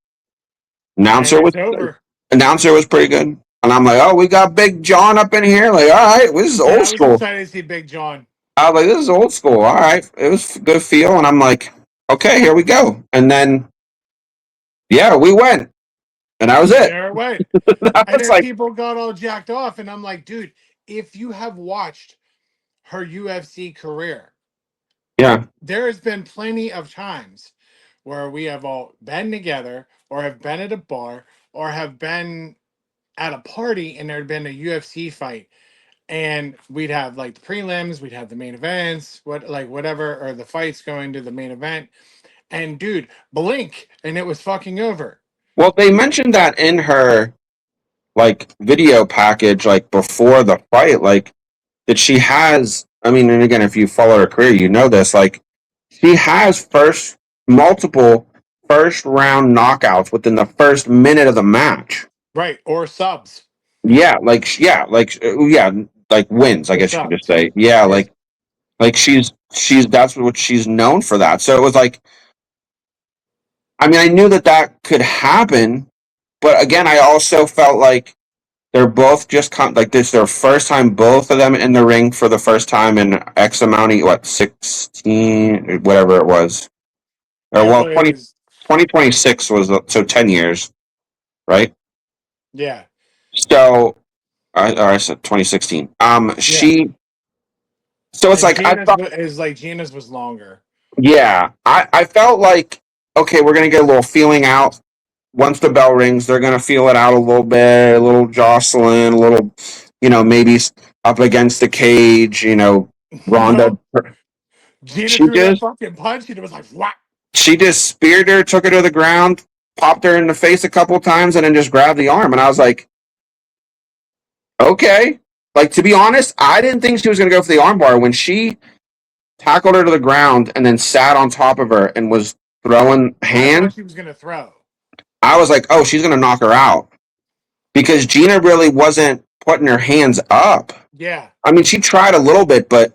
A: and
B: Announcer was
A: it's over.
B: announcer was pretty good, and I'm like, oh, we got Big John up in here. Like, all right, this is
A: Yeah,
B: old
A: I was
B: school.
A: excited to see Big John.
B: I was like, this is old school. All right, it was a good feel, and I'm like, okay, here we go. And then yeah, we went, and that was it.
A: There it went.
B: I
A: And
B: was
A: then
B: like,
A: people got all jacked off, and I'm like, dude, if you have watched her UFC career,
B: yeah,
A: there has been plenty of times where we have all been together or have been at a bar or have been at a party and there had been a UFC fight and we'd have like the prelims, we'd have the main events, whatever, or the fights going to the main event. And dude, blink and it was fucking over.
B: well, they mentioned that in her like video package, like before the fight, like that she has. I mean, and again, if you follow her career, you know this. Like she has multiple first round knockouts within the first minute of the match.
A: Right. Or subs.
B: Yeah, like wins. I
A: Or
B: guess you could just
A: subs.
B: say, yeah,
A: Yes.
B: like she's that's what she's known for that. So it was like, I mean, I knew that could happen, but again, I also felt like they're both just like this. Their first time, both of them in the ring for the first time in X amount of 16, whatever it was. Or well,
A: It was
B: 2026 was so 10 years, right?
A: yeah.
B: So I said 2016.
A: Yeah.
B: So it's
A: And
B: like I thought,
A: Gina's was longer.
B: yeah, I felt like okay, we're gonna get a little feeling out. Once the bell rings, they're gonna feel it out a little bit, a little jostling, a little, maybe up against the cage. Ronda,
A: No, Gina
B: she
A: threw that
B: just
A: fucking punch and it was like, whack.
B: she just speared her, took her to the ground, popped her in the face a couple times, and then just grabbed the arm. And I was like, okay. Like to be honest, I didn't think she was gonna go for the armbar when she tackled her to the ground and then sat on top of her and was throwing
A: I
B: hands.
A: thought she was gonna throw.
B: I was like, oh, she's gonna knock her out because Gina really wasn't putting her hands up.
A: Yeah.
B: I mean, she tried a little bit, but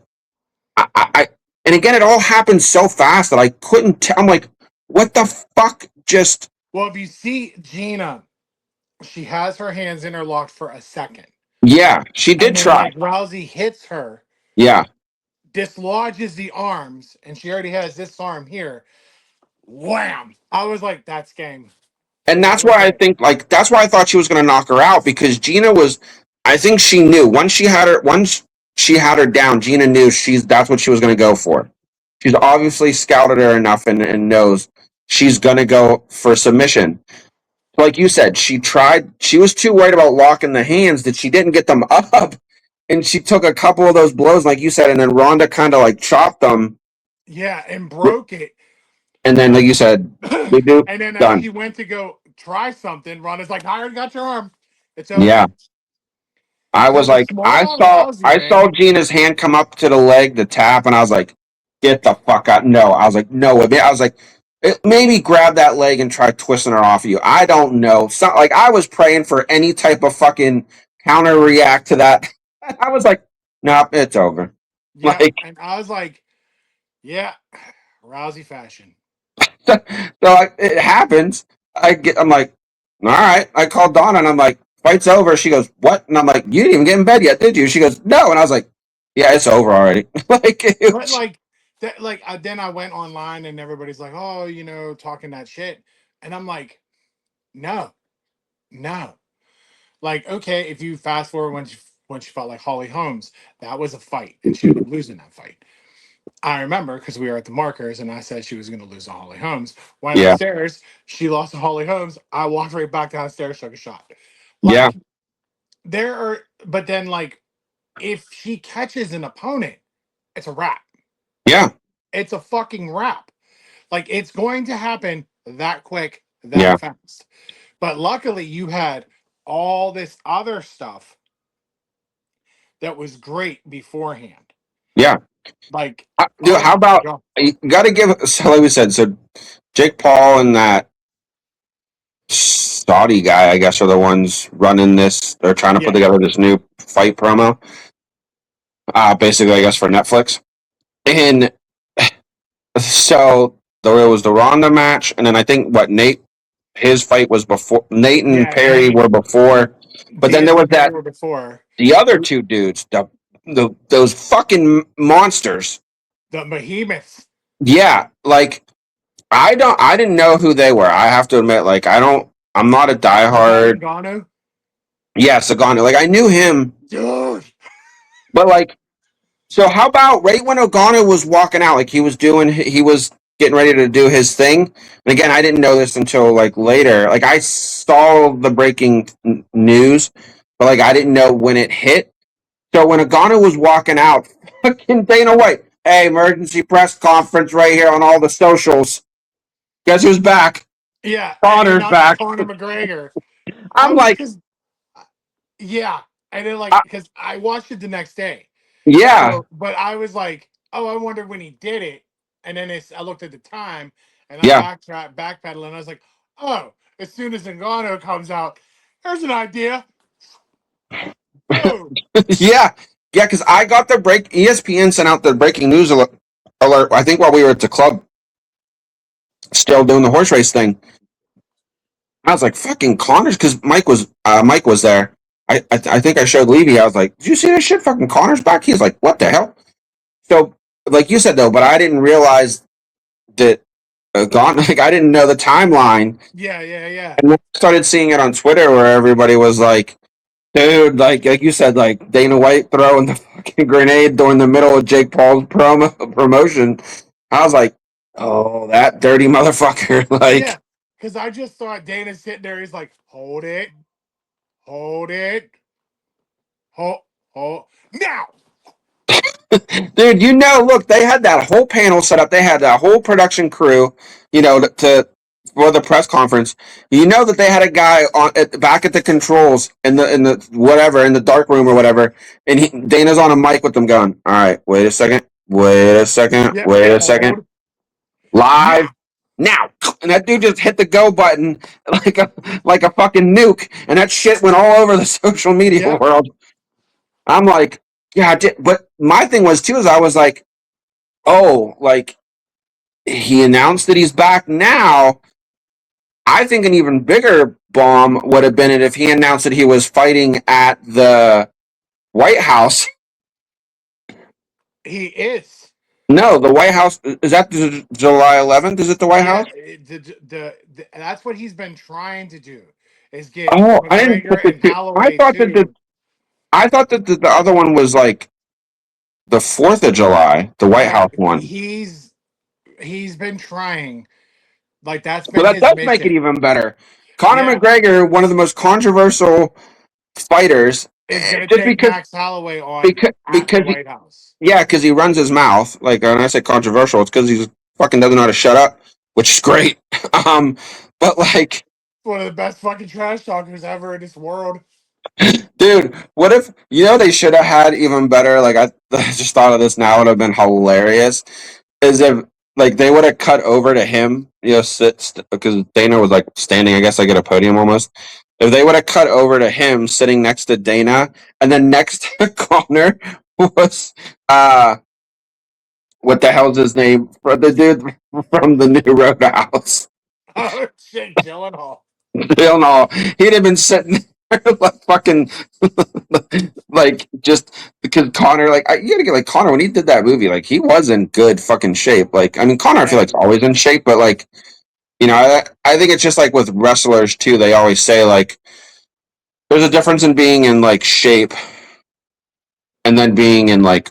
B: I and again, it all happened so fast that I couldn't tell. I'm like, what the fuck? Just
A: Well, if you see Gina, she has her hands interlocked for a second.
B: yeah, she did
A: And then
B: try.
A: like Rousey hits her,
B: Yeah,
A: dislodges the arms, and she already has this arm here. Wham! I was like, that's game.
B: and
A: That
B: that's
A: was
B: why I
A: it.
B: think like that's why I thought she was gonna knock her out because Gina was. I think she knew once she had her down. Gina knew that's what she was gonna go for. She's obviously scouted her enough and knows she's gonna go for submission. Like you said, she tried. She was too worried about locking the hands that she didn't get them up, and she took a couple of those blows, like you said, and then Ronda kind of like chopped them,
A: Yeah, and broke it.
B: and then like you said, they do
A: And then as
B: done.
A: she went to go try something, Ronda's like, I already got your arm. It's
B: Yeah,
A: over.
B: I was
A: Because a
B: like,
A: small Rousey,
B: I saw
A: man.
B: Gina's hand come up to the leg to tap, and I was like, get the fuck out! No, I was like, no. I was like, maybe grab that leg and try twisting her off of you. I don't know. So, like I was praying for any type of fucking counter react to that. I was like, nope, it's over.
A: Yeah.
B: Like,
A: And I was like, yeah, Rousey fashion.
B: so like, it happens. I'm like, all right. I called Donna and I'm like, fight's over. She goes, what? And I'm like, you didn't even get in bed yet, did you? She goes, no. And I was like, yeah, it's over already. Like,
A: But like that, like then I went online and everybody's like, oh, talking that shit, and I'm like, no, no. Like, okay, if you fast forward when she fought like Holly Holmes, that was a fight, and she ended up losing that fight. I remember because we were at the markers, and I said she was going to lose to Holly Holmes. Went
B: yeah,
A: upstairs, she lost to Holly Holmes. I walked right back downstairs, took a shot.
B: yeah,
A: Like there are, but then like if she catches an opponent, it's a wrap.
B: yeah,
A: It's a fucking wrap. Like it's going to happen that quick,
B: yeah,
A: that fast. But luckily, you had all this other stuff that was great beforehand.
B: yeah.
A: Like,
B: Dude,
A: oh
B: how
A: my
B: about
A: god,
B: you got to give, so like we said, so Jake Paul and that Saudi guy, I guess, are the ones running this. They're trying to put
A: yeah,
B: together this new fight promo, basically, I guess, for Netflix. And so there was the Ronda match, and then I think what his fight was before. Nate and
A: yeah.
B: Perry
A: Nate
B: were before, but then
A: Diaz
B: there was
A: and Perry
B: that
A: were before
B: the other two dudes, those fucking monsters.
A: the behemoths.
B: Yeah, like I didn't know who they were. I have to admit, like I'm not a
A: Cyril
B: diehard.
A: Gano,
B: Yeah, Sagana. Like I knew him,
A: dude.
B: but like, so how about right when Ogana was walking out, like he was getting ready to do his thing. And again, I didn't know this until like later. Like I saw the breaking news, but like I didn't know when it hit. So when Ogana was walking out, fucking Dana White, hey, emergency press conference right here on all the socials. Guess who's back?
A: Yeah, and
B: Connor's
A: not
B: back.
A: Conor McGregor. I
B: I'm
A: was
B: like,
A: because yeah, and then
B: I,
A: like because I watched it the next day.
B: yeah,
A: So, but I was like, oh, I wonder when he did it. And then I looked at the time and I'm
B: yeah,
A: backpedaling. And I was like, oh, as soon as Ngannou comes out, here's an idea. Boom.
B: yeah, yeah. Because I got the break. ESPN sent out the breaking news alert. I think while we were at the club, still doing the horse race thing. I was like, fucking Connors, because Mike was there. I think I showed Levy. I was like, did you see this shit? Fucking Connors back. He's like, what the hell? So, like you said though, but I didn't realize that gone. Like I didn't know the timeline,
A: Yeah, yeah, yeah.
B: and then I started seeing it on Twitter where everybody was like, Dude, like you said, like Dana White throwing the fucking grenade during the middle of Jake Paul's promotion. I was like, oh, that dirty motherfucker.
A: Yeah,
B: Like,
A: because I just thought Dana's sitting there. He's like, hold it, hold now.
B: dude, look, they had that whole panel set up. They had that whole production crew, to for the press conference. You know that they had a guy back at the controls in the whatever in the dark room or whatever, and Dana's on a mic with them going, "All right, wait a second,
A: Yep,
B: wait a second,
A: hold
B: live."
A: now.
B: Now, and that dude just hit the go button like a fucking nuke, and that shit went all over the social media
A: Yep.
B: world. I'm like, yeah, but my thing was too is I was like, oh, like he announced that he's back now. I think an even bigger bomb would have been it if he announced that he was fighting at the White House.
A: He is.
B: No, the White House is that July 11th? Is it the White
A: Yeah,
B: House?
A: that's what he's been trying to do is get
B: Oh, I didn't put
A: McGregor
B: the
A: and
B: two.
A: Holloway too.
B: I thought that the other one was like the 4th of July, the White
A: No,
B: House one.
A: he's been trying. Like that's
B: So
A: been
B: that
A: his
B: does make it
A: mission.
B: even better. Conor
A: Yeah,
B: McGregor, one of the most controversial fighters,
A: is gonna
B: just
A: take Max Holloway on at the
B: because
A: White House.
B: yeah, because he runs his mouth. Like when I say controversial, it's because he's fucking doesn't know how to shut up, which is great. um, but like,
A: One of the best fucking trash talkers ever in this world.
B: dude, what if they should have had even better? Like I just thought of this now. It would have been hilarious. Is if like they would have cut over to him, because Dana was like standing, I guess, like at a podium almost. If they would have cut over to him sitting next to Dana, and then next to Connor was what the hell's his name? For the dude from the new Roadhouse.
A: Oh shit, Gyllenhaal.
B: Hell no. He'd have been sitting there like fucking like just because Connor, like you gotta get like Connor when he did that movie, like he was in good fucking shape. Like I mean Connor I feel
A: Yeah,
B: like is always in shape, but like I think it's just like with wrestlers too, they always say like there's a difference in being in like shape and then being in like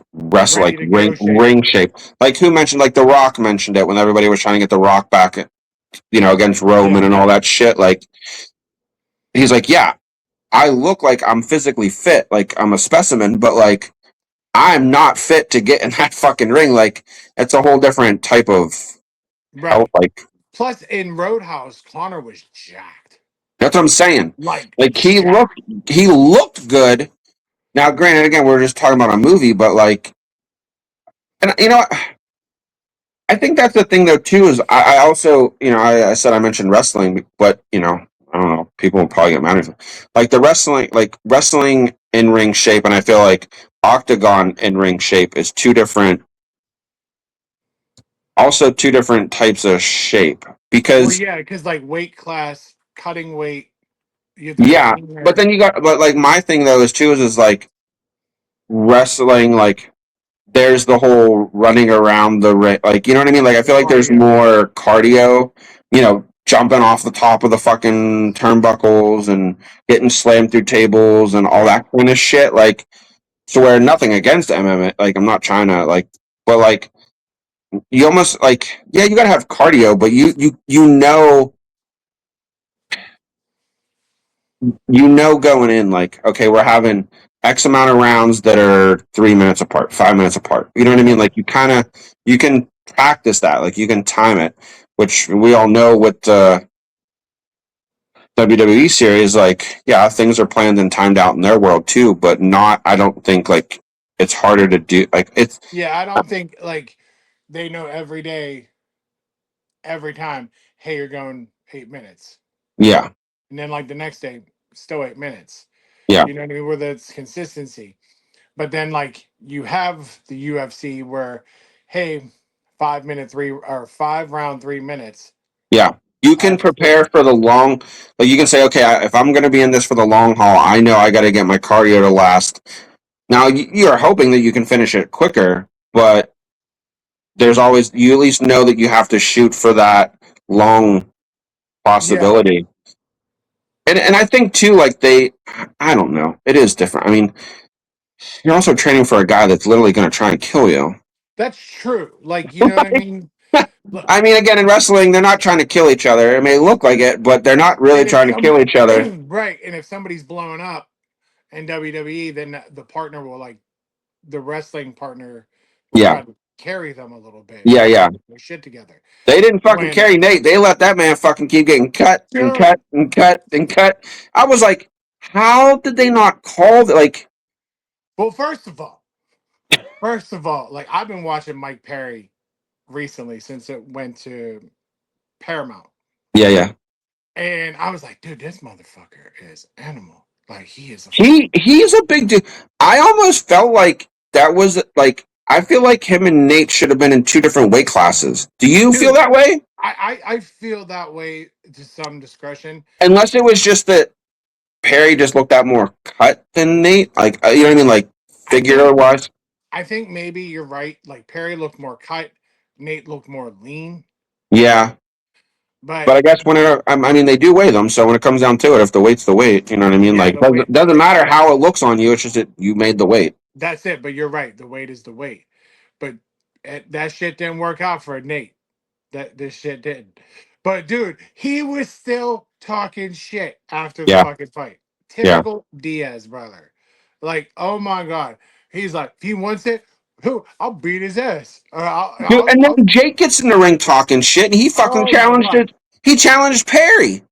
A: ready to
B: ring
A: go shape.
B: ring shape. Like who mentioned like The Rock mentioned it when everybody was trying to get The Rock back against
A: Yeah,
B: Roman and all that shit. Like he's like, yeah, I look like I'm physically fit, like I'm a specimen, but like I'm not fit to get in that fucking ring. Like it's a whole different type of health.
A: right.
B: Like
A: Plus, in Roadhouse, Connor was jacked.
B: that's what I'm saying.
A: Like
B: Like
A: jacked.
B: he looked good. Now, granted, again, we're just talking about a movie, but like, and I think that's the thing though too is I also I said I mentioned wrestling, but I don't know people will probably get mad at me. Like the wrestling, like wrestling in ring shape, and I feel like octagon in ring shape is two different types of shape
A: Well,
B: because
A: yeah, because like weight class, cutting weight, you have to get
B: yeah, but
A: leaner.
B: then but like my thing though is like wrestling like there's the whole running around the ring, like you know what I mean. Like I feel like
A: Oh
B: there's
A: yeah,
B: more cardio, jumping off the top of the fucking turnbuckles and getting slammed through tables and all
A: right.
B: that kind of shit. Like, so where nothing against MMA, like I'm not trying to like, but like you almost like yeah, you gotta have cardio, but going in like okay, we're having X amount of rounds that are 3 minutes apart, 5 minutes apart. You know what I mean?
A: Yep.
B: Like you can practice that, like you can time it, which we all know with the WWE series. Like yeah, things are planned and timed out in their world too, but not. I don't think like it's harder to do. Like it's
A: Yeah, I don't think like they know every day, every time. Hey, you're going 8 minutes,
B: yeah,
A: and then like the next day, still 8 minutes.
B: yeah,
A: You know what I mean? Where that's consistency. But then like you have the UFC where, hey, 5 minute three or 5 round 3 minutes.
B: yeah. You can
A: At
B: prepare for the long. Like you can say, okay, if I'm going to be in this for the long haul, I know I got to get my cardio to last. Now you're hoping that you can finish it quicker, but there's always you at least know that you have to shoot for that long
A: yeah,
B: possibility. and I think too, like I don't know, it is different. I mean, you're also training for a guy that's literally going to try and kill you.
A: That's true. Like, you know what I mean? Look,
B: I mean, again, in wrestling, they're not trying to kill each other. It may look like it, but they're not really
A: and if
B: trying to kill
A: some
B: each other.
A: right, and if somebody's blown up in WWE, then the partner will like the wrestling partner will
B: Yeah,
A: try to carry them a little bit
B: yeah,
A: while they
B: yeah.
A: get their shit together.
B: They didn't fucking
A: When
B: carry Nate. They let that man fucking keep getting cut and
A: dude,
B: cut and cut and cut. I was like, how did they not call the, like?
A: well, first of all, like I've been watching Mike Perry recently since it went to Paramount.
B: Yeah, yeah.
A: And I was like, dude, this motherfucker is animal. Like he is a
B: He's a big dude. I almost felt like that was like I feel like him and Nate should have been in two different weight classes. Do you feel
A: dude.
B: that way?
A: I feel that way to some discretion.
B: Unless it was just that Perry just looked out more cut than Nate. Like you know what I mean? Like
A: I
B: figure
A: think
B: wise.
A: I think maybe you're right. Like Perry looked more cut, Nate looked more lean.
B: Yeah.
A: But
B: But I guess when I mean, they do weigh them. So when it comes down to it, if the weight's the weight, you know what I mean?
A: yeah,
B: Like,
A: the weight
B: doesn't matter how it looks on you. It's just that you made the weight.
A: that's it. But you're right. The weight is the weight. But that shit didn't work out for Nate. That this shit didn't. But dude, he was still talking shit after the
B: Yeah.
A: fucking fight.
B: Yeah.
A: Typical Diaz brother. Like, oh my god. He's like, if he wants it, who I'll beat his ass. Or
B: Dude, and then Jake gets in the ring talking shit, and he fucking
A: oh my
B: challenged
A: god.
B: it. He challenged Perry.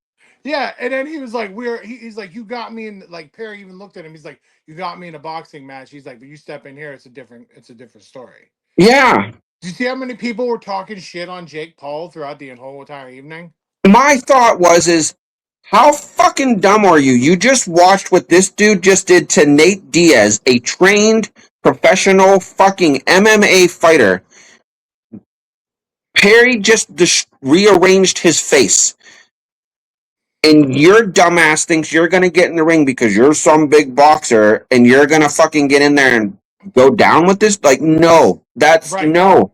A: Yeah, and then he was like, he's like, you got me in like Perry even looked at him. He's like, you got me in a boxing match. He's like, but you step in here, it's a different story.
B: Yeah.
A: Do you see how many people were talking shit on Jake Paul throughout the whole entire evening?
B: My thought is how fucking dumb are you? You just watched what this dude just did to Nate Diaz, a trained professional fucking MMA fighter. Perry just rearranged his face. And your dumbass thinks you're gonna get in the ring because you're some big boxer and you're gonna fucking get in there and go down with this? Like, no, that's
A: Right.
B: no.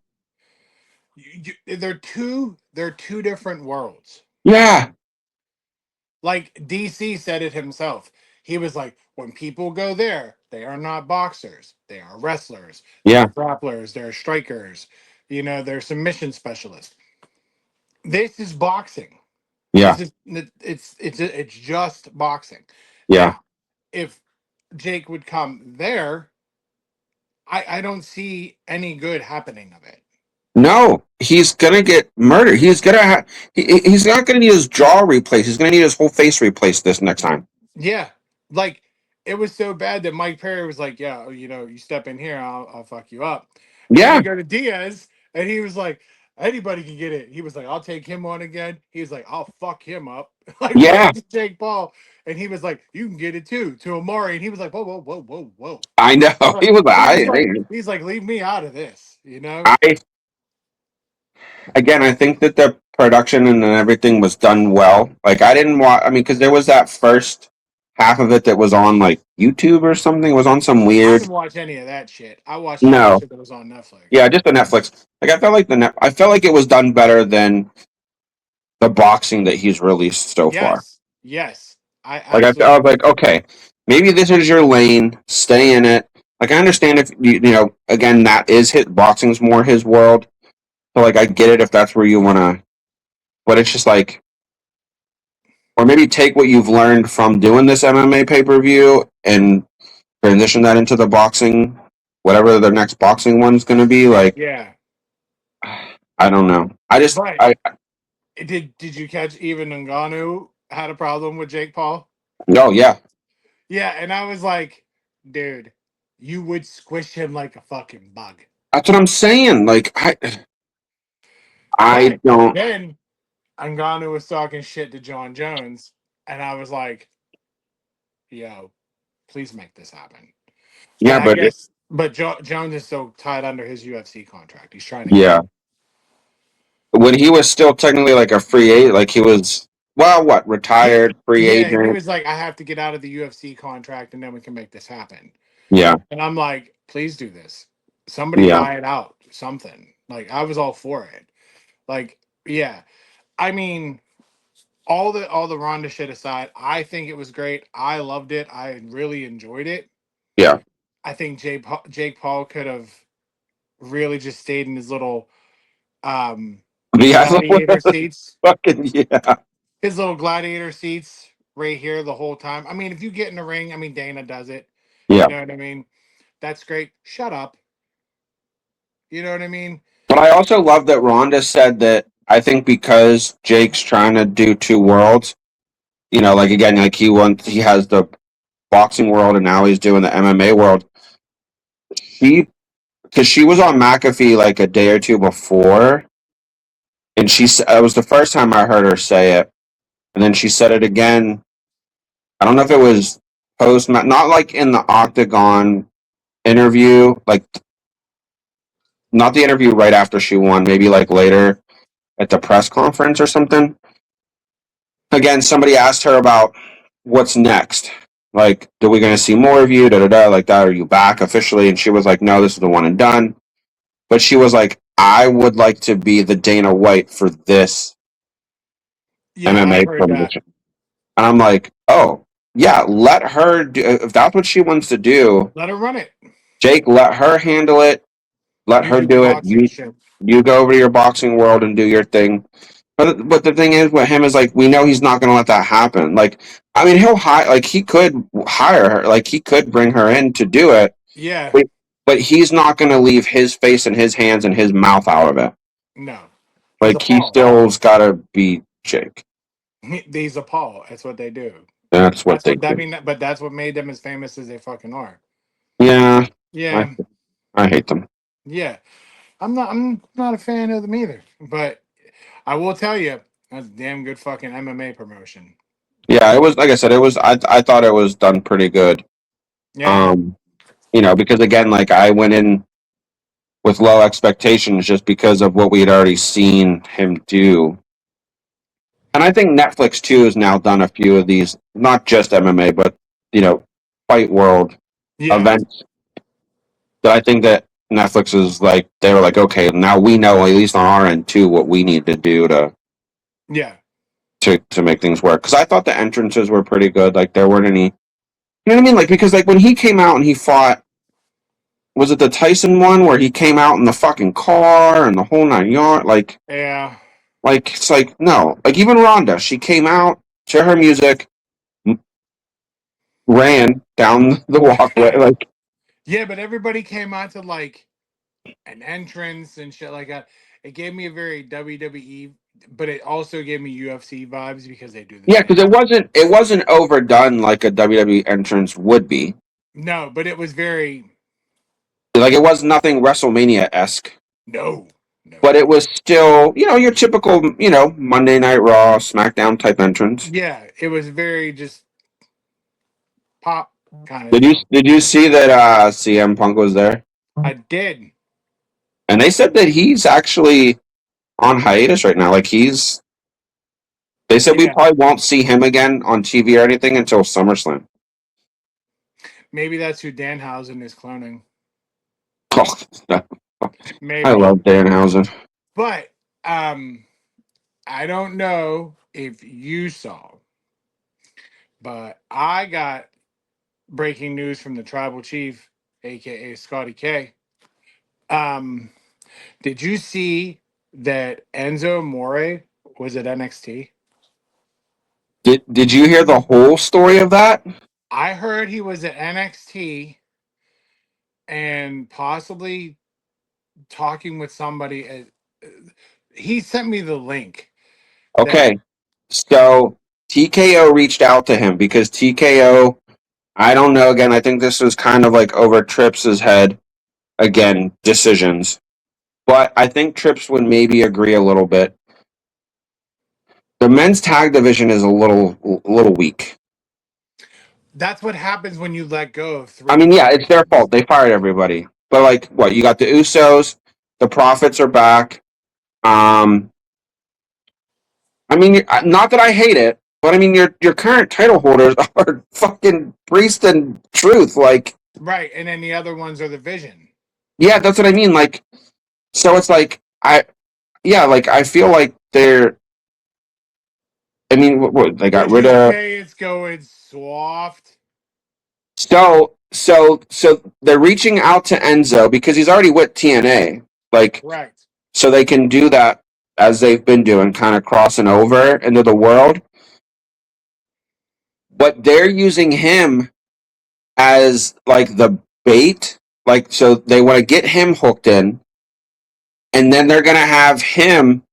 A: They're two different worlds.
B: Yeah,
A: Like DC said it himself. He was like, when people go there, they are not boxers. They are wrestlers.
B: yeah,
A: They're grapplers. They're strikers. You know, they're submission specialists. This is boxing.
B: yeah,
A: This is it's just boxing.
B: yeah.
A: Now, if Jake would come there, I don't see any good happening of it.
B: No, he's gonna get murdered. He's not gonna need his jaw replaced. He's gonna need his whole face replaced this next time.
A: Yeah, like it was so bad that Mike Perry was like, "Yeah, you know, you step in here, I'll fuck you up." And then
B: Yeah,
A: you go to Diaz, and he was like, "Anybody can get it." He was like, "I'll take him on again." He was like, "I'll fuck him up." Like
B: yeah.
A: right to Jake Paul, and he was like, "You can get it too." To Amari, and he was like, "Whoa, whoa, whoa, whoa, whoa."
B: I know.
A: Like,
B: He was
A: he was
B: like,
A: like, he's like, "Leave me out of this," you know?
B: I again, I think that the production and everything was done well. Like I didn't watch. I mean, because there was that first half of it that was on like YouTube or something. It was on some
A: I
B: weird.
A: didn't watch any of that shit. I watched all the
B: No,
A: shit that was on Netflix.
B: yeah, just the Netflix. Like I felt like I felt like it was done better than the boxing that he's released so far.
A: Yes, yes, I
B: Like I
A: absolutely
B: was like,
A: agree.
B: okay, maybe this is your lane. Stay in it. Like I understand if you know, again, that is hit boxing's more his world. So like I get it if that's where you want to, but it's just like, or maybe take what you've learned from doing this MMA pay per view and transition that into the boxing, whatever the next boxing one's going to be. Like
A: Yeah,
B: I don't know.
A: but did you catch even Ngannou had a problem with Jake Paul?
B: Oh yeah,
A: Yeah, and I was like, dude, you would squish him like a fucking bug.
B: that's what I'm saying. Like I
A: But
B: don't.
A: then Ngannou was talking shit to John Jones, and I was like, yo, please make this happen. But
B: Yeah,
A: I
B: but
A: guess, Jones is so tied under his UFC contract. He's trying to get
B: yeah,
A: out.
B: when he was still technically like a free agent, like he was, well, what, retired, free
A: Yeah, he
B: agent.
A: was like, I have to get out of the UFC contract, and then we can make this happen.
B: Yeah,
A: And I'm like, please do this. Somebody
B: yeah,
A: buy it out. Something. Like I was all for it. Like, yeah. I mean, all the Ronda shit aside, I think it was great. I loved it. I really enjoyed it.
B: Yeah.
A: I think Jake Paul could have really just stayed in his little
B: Yeah.
A: gladiator seats,
B: Fucking yeah.
A: his little gladiator seats right here the whole time. I mean, if you get in the ring, I mean Dana does it. You
B: Yeah.
A: know what I mean? That's great. Shut up. You know what I mean?
B: But I also love that Rhonda said that I think because Jake's trying to do two worlds, like again, like he has the boxing world and now he's doing the MMA world. She because she was on McAfee like a day or two before, and it was the first time I heard her say it, and then she said it again. I don't know if it was not like in the Octagon interview, like not the interview right after she won, maybe like later at the press conference or something. Again, somebody asked her about what's next. Like, are we going to see more of you? Da da da. Like that. Are you back officially? And she was like, no, this is the one and done. But she was like, I would like to be the Dana White for this
A: Yeah, I've
B: MMA
A: heard that.
B: promotion. And I'm like, oh, yeah, let her do. If that's what she wants to do,
A: Let her run it.
B: Jake, let her handle it. Let
A: You
B: her
A: do the
B: do it.
A: boxing shit.
B: You go over to your boxing world and do your thing. But the thing is with him is like we know he's not going to let that happen. Like I mean he'll hire like he could hire her like he could bring her in to do it,
A: Yeah.
B: but, but he's not going to leave his face and his hands and his mouth out of it.
A: No. He's a
B: Like he
A: Paul.
B: still's got to be Jake.
A: He's a Paul. That's what they do.
B: That's what
A: That's
B: they
A: what I
B: do.
A: mean. But that's what made them as famous as they fucking are.
B: Yeah, I
A: Yeah.
B: I hate them.
A: Yeah. I'm not a fan of them either. But I will tell you, that's a damn good fucking MMA promotion.
B: Yeah, it was like I said. It was I thought it was done pretty good.
A: Yeah.
B: Um, because again, like I went in with low expectations just because of what we had already seen him do. And I think Netflix too has now done a few of these, not just MMA, but fight world
A: Yeah.
B: events. That I think that Netflix is like they were like, okay, now we know at least on our end too what we need to do
A: Yeah.
B: to make things work. Because I thought the entrances were pretty good. Like there weren't any, you know what I mean? Like because like when he came out and he fought, was it the Tyson one where he came out in the fucking car and the whole 9 yard?
A: Yeah.
B: Like it's like no, like even Rhonda, she came out to her music, ran down the walkway. Like
A: Yeah, but everybody came out to like an entrance and shit like that. It gave me a very WWE, but it also gave me UFC vibes because they do the
B: yeah,
A: same.
B: because it wasn't overdone like a WWE entrance would be.
A: No, but it was very
B: Like it was nothing WrestleMania esque,
A: no, no.
B: but it was still your typical Monday Night Raw, SmackDown type entrance.
A: Yeah, it was very just pop kind of
B: Did you
A: thing.
B: did you see that CM Punk was there?
A: I did.
B: And they said that he's actually on hiatus right now. Like they said we
A: Yeah,
B: probably won't see him again on TV or anything until SummerSlam.
A: maybe that's who Danhausen is cloning.
B: Oh, I
A: Maybe,
B: love Danhausen.
A: but um, I don't know if you saw, but I got breaking news from the tribal chief, aka Scotty K. Um, did you see that Enzo More was at NXT?
B: Did you hear the whole story of that?
A: I heard he was at NXT and possibly talking with somebody. He sent me the link that
B: Okay, so TKO reached out to him because TKO, I don't know. Again, I think this was kind of like over Trips's head. Again, decisions, but I think Trips would maybe agree a little bit. The men's tag division is a little weak.
A: that's what happens when you let go of
B: I
A: three
B: mean, yeah, it's their
A: generations.
B: fault. They fired everybody. But like, what you got the Usos, the Profits are back. Um, I mean, not that I hate it, but I mean, your current title holders are fucking Priest and Truth. Like,
A: Right, and then the other ones are the Vision.
B: yeah, that's what I mean. Like, so it's like yeah, like I feel like I mean, what they got
A: Would
B: rid
A: you
B: of.
A: say it's going soft?
B: So they're reaching out to Enzo because he's already with TNA. Like,
A: Correct.
B: so they can do that as they've been doing, kind of crossing over into the world. But they're using him as like the bait. Like, so they want to get him hooked in, and then they're gonna have him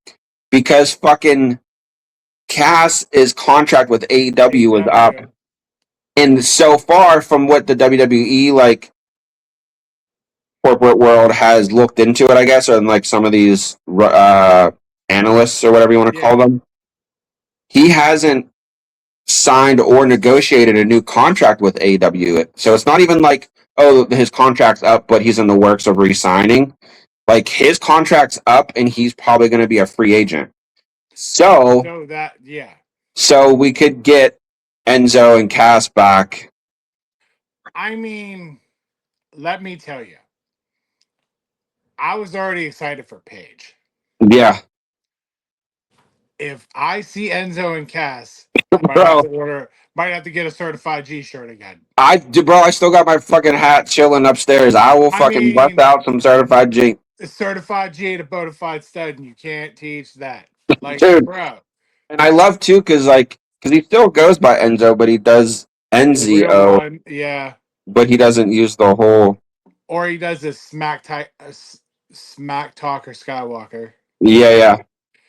B: because fucking Cass's contract with AEW was up,
A: AEW.
B: and so far from what the WWE like corporate world has looked into it, I guess, and like some of these analysts or whatever you want to call
A: Yeah.
B: them, he hasn't signed or negotiated a new contract with AEW. So it's not even like, oh, his contract's up, but he's in the works of re-signing. Like his contract's up, and he's probably going to be a free agent. So,
A: So that, yeah.
B: so we could get Enzo and Cass back.
A: I mean, let me tell you, I was already excited for Paige.
B: Yeah,
A: If I see Enzo and Cass, I
B: bro.
A: might have to get a certified G shirt again.
B: I still got my fucking hat chilling upstairs. I will
A: I
B: fucking bust
A: mean,
B: out some certified G,
A: a certified G and a bona fide stud, and you can't teach that. Like,
B: dude.
A: bro,
B: And I love too because he still goes by Enzo, but he does
A: the real
B: NZO,
A: one, yeah.
B: but he doesn't use the whole.
A: Or he does this smack talker Skywalker.
B: Yeah, yeah.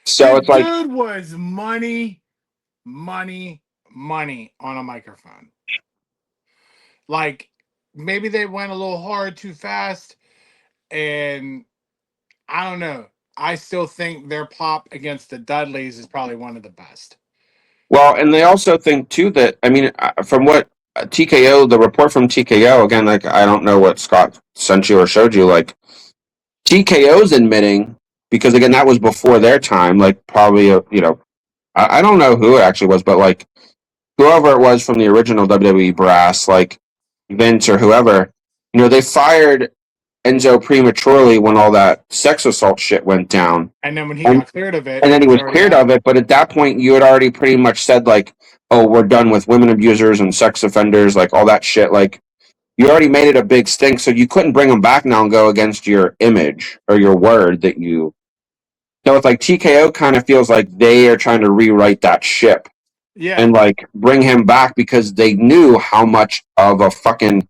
B: So
A: The
B: it's like,
A: dude was money, money, money on a microphone. Like, maybe they went a little hard too fast, and I don't know. I still think their pop against the Dudleys is probably one of the best.
B: well, and they also think too that I mean, from what TKO, the report from TKO again, like I don't know what Scott sent you or showed you, like TKO's admitting because again that was before their time, like probably I don't know who it actually was, but like whoever it was from the original WWE brass, like Vince or whoever, they fired Enzo prematurely when all that sex assault shit went down.
A: And then when he
B: And,
A: got cleared of it,
B: and then
A: it
B: he
A: was
B: was
A: already
B: cleared
A: out.
B: of it, but at that point you had already pretty much said like, oh, we're done with women abusers and sex offenders, like all that shit. Like you already made it a big stink, so you couldn't bring them back now and go against your image or your word that you. So it's like TKO kind of feels like they are trying to rewrite that ship
A: Yeah.
B: and like bring him back because they knew how much of a fucking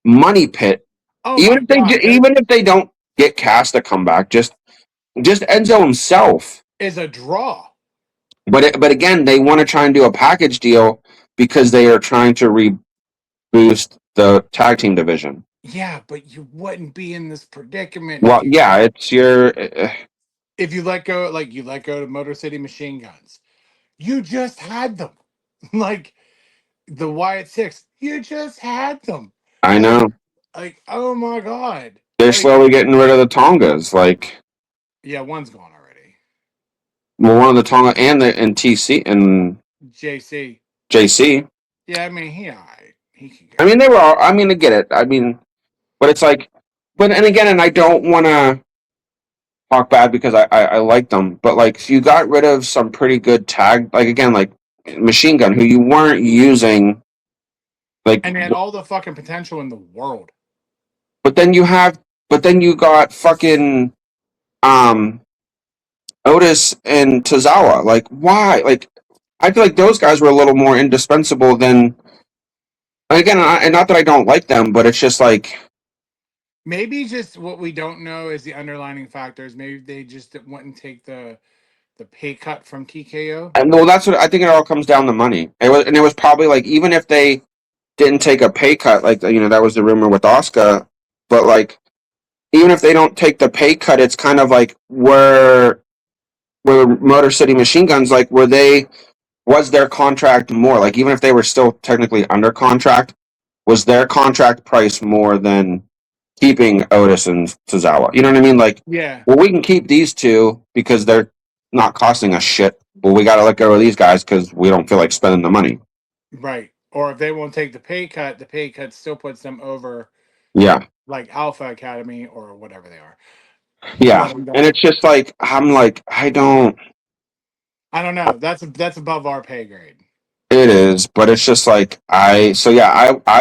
B: money pit.
A: Oh
B: Even
A: my
B: if they
A: God. That
B: even if they don't get Cass to come back, just Enzo himself.
A: is a draw.
B: But again, they want to try and do a package deal because they are trying to reboost the tag team division.
A: Yeah, but you wouldn't be in this predicament
B: Well,
A: if you
B: yeah,
A: let
B: it's your
A: if you let go, like you let go to Motor City Machine Guns. You just had them. Like the Wyatt Six. You just had them.
B: I
A: Like,
B: know
A: oh my God.
B: they're
A: Like,
B: slowly getting rid of the Tongas. Like,
A: yeah, one's gone already.
B: well, one of the Tonga and the and TC and
A: JC.
B: JC.
A: Yeah, I mean he alright. He can
B: I
A: go.
B: mean, they were all. I mean, I get it. I mean, but it's like, but and again, and I don't want to talk bad because I like them, but like you got rid of some pretty good tag, like again, like Machine Gun, who you weren't using, like,
A: And they had all the fucking potential in the world.
B: but then you got fucking um Otis and Tozawa. Like, why? Like, I feel like those guys were a little more indispensable than. Again, and not that I don't like them, but it's just like,
A: Maybe just what we don't know is the underlining factors. Maybe they just wouldn't take the pay cut from TKO.
B: and well, that's what I think. It all comes down to money. It was probably like even if they didn't take a pay cut, like that was the rumor with Oscar, but like even if they don't take the pay cut, it's kind of like were Motor City Machine Guns like were they was their contract more like even if they were still technically under contract, was their contract price more than keeping Otis and Tozawa? You know what I mean? Like,
A: Yeah,
B: well, we can keep these two because they're not costing us shit. Well, we got to let go of these guys because we don't feel like spending the money.
A: right. Or if they won't take the pay cut still puts them over
B: Yeah,
A: like Alpha Academy or whatever they are.
B: yeah,
A: Let them
B: and
A: go.
B: it's just like I'm like I don't.
A: I don't know. That's above our pay grade.
B: It is, but it's just like I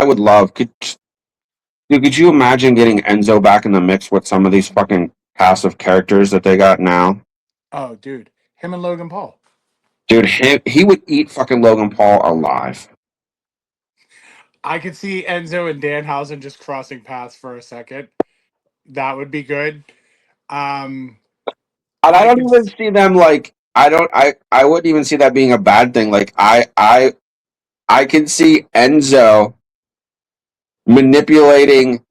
B: would love. Could you imagine getting Enzo back in the mix with some of these fucking cast of characters that they got now?
A: Oh, dude, him and Logan Paul.
B: Dude, he would eat fucking Logan Paul alive.
A: I could see Enzo and Danhausen just crossing paths for a second. That would be good. Um,
B: And I
A: I
B: don't
A: could.
B: even see them like I wouldn't even see that being a bad thing. Like I can see Enzo manipulating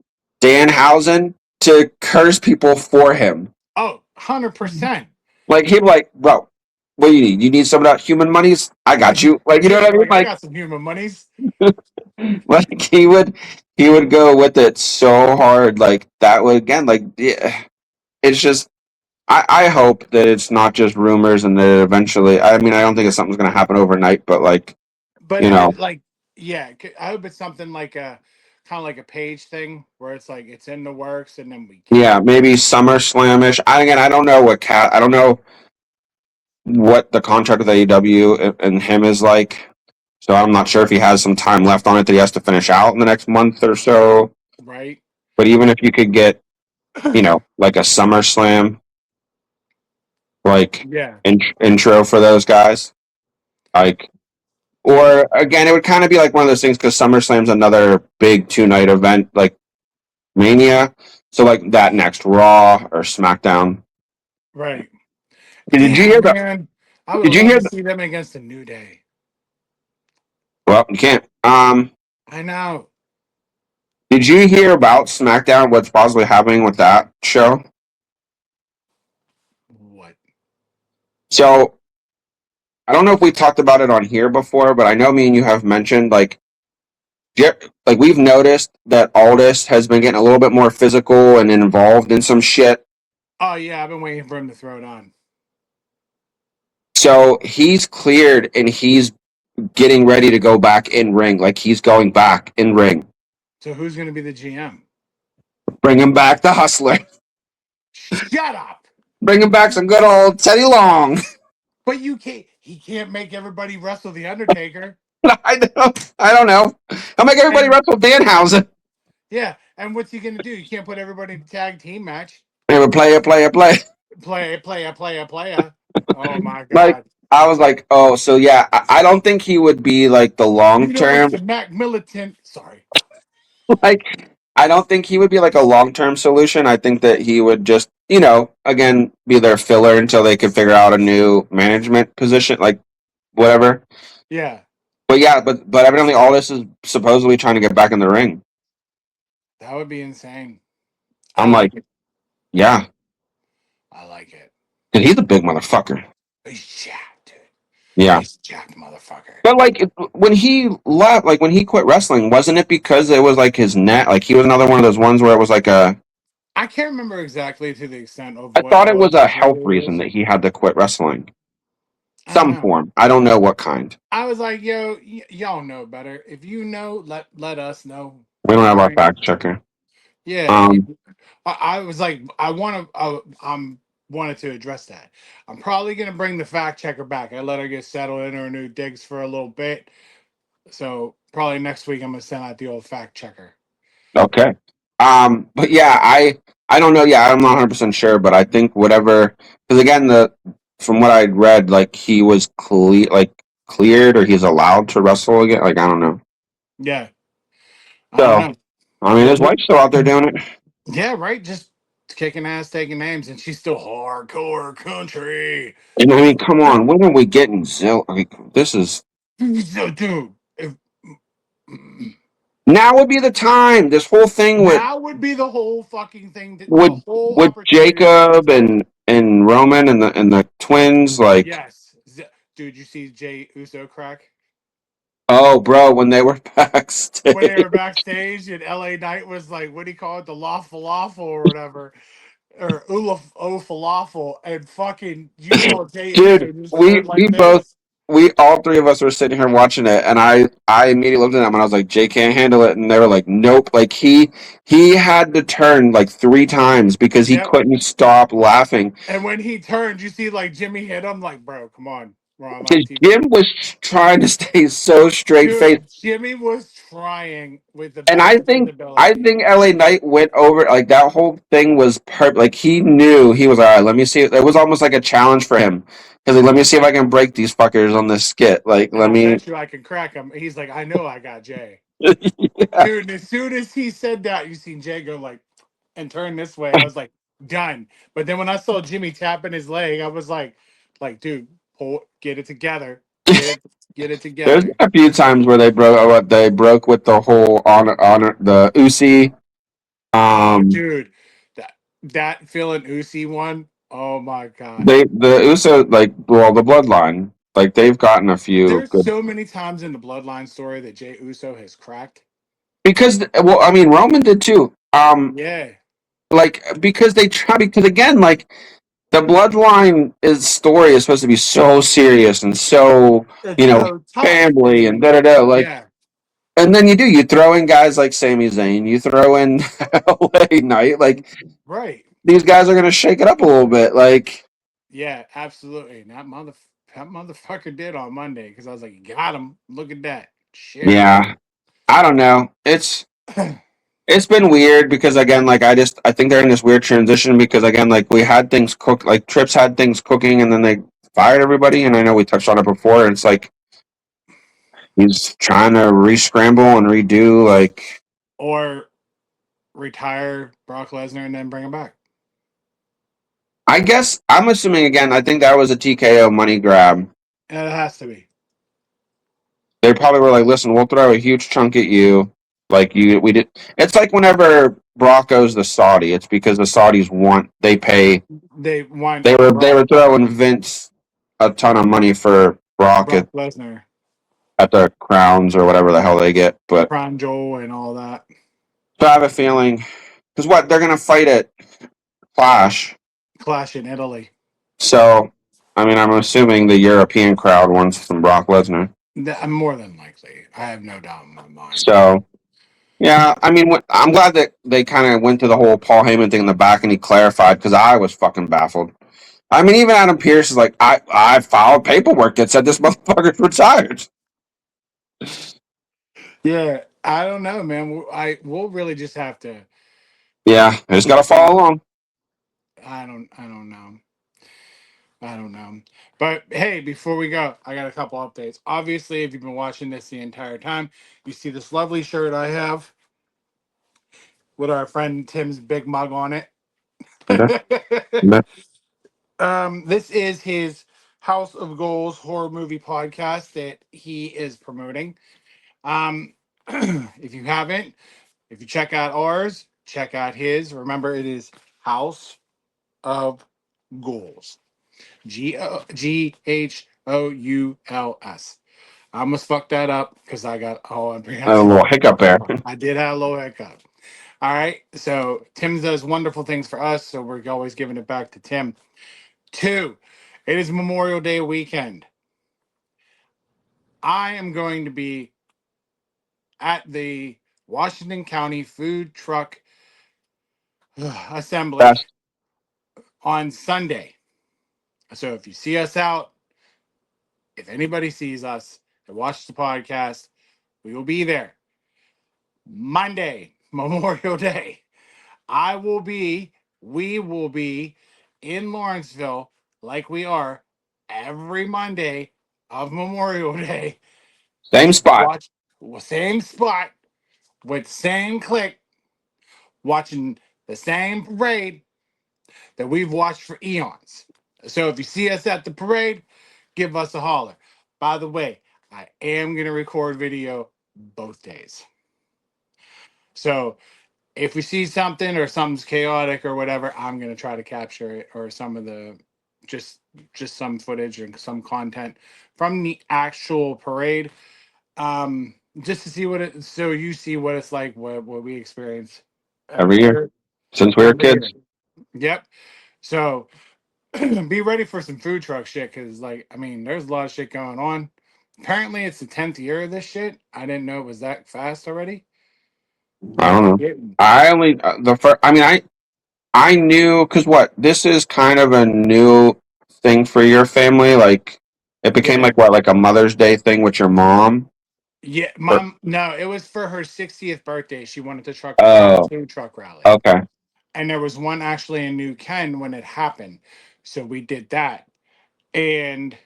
B: Danhausen to curse people for him.
A: Oh, 100%.
B: Like he'd be like, bro, what do you need? You need some of that human monies? I got you. Like you know
A: Yeah,
B: what I mean?
A: like I got some human monies.
B: Like he would go with it so hard. Like that would again, like yeah, it's just I hope that it's not just rumors and that eventually I mean I don't think it's something's gonna happen overnight, but like,
A: But
B: you know,
A: like, yeah, I hope it's something like a kind of like a page thing where it's like it's in the works and then we
B: yeah,
A: can't.
B: maybe SummerSlamish. I don't know I don't know what the contract with AEW and him is like. So I'm not sure if he has some time left on it that he has to finish out in the next month or so.
A: Right?
B: But even if you could get, like a SummerSlam like
A: Yeah.
B: intro for those guys, like,
A: Yeah.
B: or again, it would kind of be like one of those things because SummerSlam's another big 2 night event like Mania. So like that next Raw or SmackDown.
A: Right.
B: Did you hear
A: Damn,
B: about?
A: man. I would
B: Did you
A: love
B: hear?
A: to see them against a New Day.
B: Well, you can't.
A: I know.
B: Did you hear about SmackDown? What's possibly happening with that show?
A: What?
B: So I don't know if we talked about it on here before, but I know me and you have mentioned like we've noticed that Aldis has been getting a little bit more physical and involved in some shit.
A: Oh, yeah. I've been waiting for him to throw it on.
B: So he's cleared and he's getting ready to go back in ring. Like he's going back in ring.
A: So who's going to be the GM?
B: Bring him back the hustler.
A: Shut up.
B: Bring him back some good old Teddy Long.
A: But you can't. He can't make everybody wrestle the Undertaker.
B: I don't know. I'll make everybody
A: And
B: wrestle Danhausen.
A: yeah, and what's he gonna do? You can't put everybody in a tag team match.
B: They play it, play it, play.
A: Play. Oh my
B: Like
A: god.
B: I was like, oh, so yeah, I don't think he would be like the long
A: You know it's
B: term.
A: the Mac Militant. Sorry.
B: Like I don't think he would be like a long term solution. I think that he would just, again, be their filler until they could figure out a new management position, like whatever.
A: Yeah,
B: But yeah, but evidently all this is supposedly trying to get back in the ring.
A: that would be insane. I
B: I'm like,
A: like it.
B: yeah,
A: I like it.
B: and he's a big motherfucker.
A: He's jacked, dude.
B: Yeah.
A: He's a jacked motherfucker.
B: But like when he left, like when he quit wrestling, wasn't it because it was like his net? Like he was another one of those ones where it was like a.
A: I can't remember exactly to the extent of
B: I
A: what
B: thought it was a
A: what
B: health
A: it
B: reason
A: was.
B: that he had to quit wrestling,
A: I don't
B: some
A: know.
B: form. I don't know what kind.
A: I was like, yo, y'all know better. If you know, let us know.
B: We don't
A: All
B: have our
A: right.
B: fact checker.
A: Yeah.
B: Um.
A: I was like, I'm wanted to address that. I'm probably gonna bring the fact checker back. I let her get settled in her new digs for a little bit. So probably next week I'm gonna send out the old fact checker.
B: Okay. But yeah, I don't know. Yeah, I'm not 100% sure, but I think whatever. Because again, the from what I read, like he was cleared or he's allowed to wrestle again. Like I don't know.
A: Yeah. I don't
B: So
A: know.
B: I mean, his
A: What
B: wife's still out there doing it.
A: yeah, right. Just kicking ass, taking names, and she's still hardcore country.
B: And I mean, come on, when are we getting Zill? I mean, this is
A: So, dude, if
B: now would be the time. This whole thing with
A: now would be the whole fucking thing, the
B: with
A: whole
B: with
A: opportunity to do
B: Jacob
A: so.
B: and Roman and the twins, like,
A: Yes, dude, you see Jay Uso crack
B: oh, bro, when they were
A: when they
B: backstage,
A: were backstage and LA Knight was like, what do you call it, the La Falafel or whatever, or Ula O Falafel, and fucking you saw Jay
B: dude,
A: Uso just
B: we
A: turn
B: we
A: like
B: both.
A: this.
B: We all three of us were sitting here watching it, and I immediately looked at them and I was like, "Jay can't handle it," and they were like, "Nope." Like he had to turn like 3 times because he
A: Yep.
B: couldn't stop laughing.
A: And when he turned, you see like Jimmy hit him, like, bro, come on. Raw on live
B: Because
A: TV.
B: Jim was trying to stay so straight faced.
A: Dude, Jimmy was trying with the
B: And
A: best of his
B: I
A: ability.
B: think LA Knight went over like that whole thing was perfect. Like he knew he was all right. Let me see. It was almost like a challenge for him because like, let me see if I can break these fuckers on this skit. Like
A: And
B: let
A: I
B: me.
A: bet you I can crack him. He's like, I know I got Jay.
B: Yeah.
A: Dude, and as soon as he said that, you seen Jay go like and turn this way. I was like, done. But then when I saw Jimmy tapping his leg, I was like, dude, get it together. Get it
B: There's been
A: together.
B: a few times where they broke with the whole honor the Uzi.
A: Oh,
B: Um,
A: dude. That Phil and Uzi one. Oh my god.
B: the Uso like well the Bloodline like they've gotten a few
A: There's
B: good
A: so many times in the bloodline story that Jay Uso has cracked.
B: because well I mean Roman did too.
A: Yeah.
B: Like because they try because again like the bloodline is story is supposed to be so serious and so
A: It's
B: you know
A: so tough.
B: family and da da da like
A: Yeah.
B: and then you throw in guys like Sami Zayn, you throw in LA Knight, like
A: Right.
B: these guys are gonna shake it up a little bit. Like
A: Yeah, absolutely. And that motherfucker did on Monday because I was like, got him. Look at that. Shit.
B: yeah, I don't know. It's been weird because again, like I think they're in this weird transition because again, like we had things cooked, like Trips had things cooking, and then they fired everybody. And I know we touched on it before. And it's like he's trying to re-scramble and redo. Like
A: Or retire Brock Lesnar and then bring him back.
B: I guess I'm assuming again. I think that was a TKO money grab.
A: And it has to be.
B: They probably were like, "Listen, we'll throw a huge chunk at you." Like we did. It's like whenever Brock goes to Saudi, it's because the Saudis want they pay.
A: They want
B: They were
A: Brock
B: throwing Vince a ton of money for Brock
A: Brock Lesnar,
B: at the crowns or whatever the hell they get. But
A: Crown Joel, and all that.
B: so I have a feeling because what they're gonna fight at Clash.
A: Clash in Italy.
B: So I mean, I'm assuming the European crowd wants some Brock Lesnar.
A: More than likely. I have no doubt in my mind.
B: So yeah, I mean, I'm glad that they kind of went to the whole Paul Heyman thing in the back and he clarified because I was fucking baffled. I mean, even Adam Pierce is like, I filed paperwork that said this motherfucker's retired.
A: Yeah, I don't know, man. We'll really just have to.
B: Yeah, I just gotta follow along.
A: I don't know. I don't know. But hey, before we go, I got a couple updates. Obviously, if you've been watching this the entire time, you see this lovely shirt I have with our friend Tim's big mug on it.
B: Okay. Okay.
A: This is his House of Goals horror movie podcast that he is promoting. If you haven't, if you check out ours, check out his. Remember, it is House of Ghouls. Ghouls. I almost fucked that up because I got
B: A little hiccup there.
A: I did have a little hiccup. All right. So Tim does wonderful things for us. So we're always giving it back to Tim. Two, it is Memorial Day weekend. I am going to be at the Washington County Food Truck Assembly
B: Best.
A: on Sunday. So if you see us out, if anybody sees us and watches the podcast, we will be there. Monday, Memorial Day. We will be in Lawrenceville like we are every Monday of Memorial Day.
B: Same spot.
A: Watch same spot with same click, watching the same parade that we've watched for eons. So if you see us at the parade, give us a holler. By the way, I am going to record video both days. So if we see something or something's chaotic or whatever, I'm going to try to capture it or some of the just some footage and some content from the actual parade. Just to see what it so you see what it's like, what we experience
B: Every year since we were
A: every year.
B: kids.
A: Yep. So be ready for some food truck shit because, like, I mean, there's a lot of shit going on. Apparently, it's the 10th year of this shit. I didn't know it was that fast already.
B: I
A: But
B: don't
A: we're
B: know.
A: getting
B: I only the first. I mean, I knew because what this is kind of a new thing for your family. Like It became
A: Yeah.
B: like what, like a Mother's Day thing with your mom?
A: Yeah,
B: Or,
A: mom. No, it was for her 60th birthday. She wanted to have a
B: oh,
A: food truck rally,
B: okay.
A: and there was one actually in New Ken when it happened. So we did that, and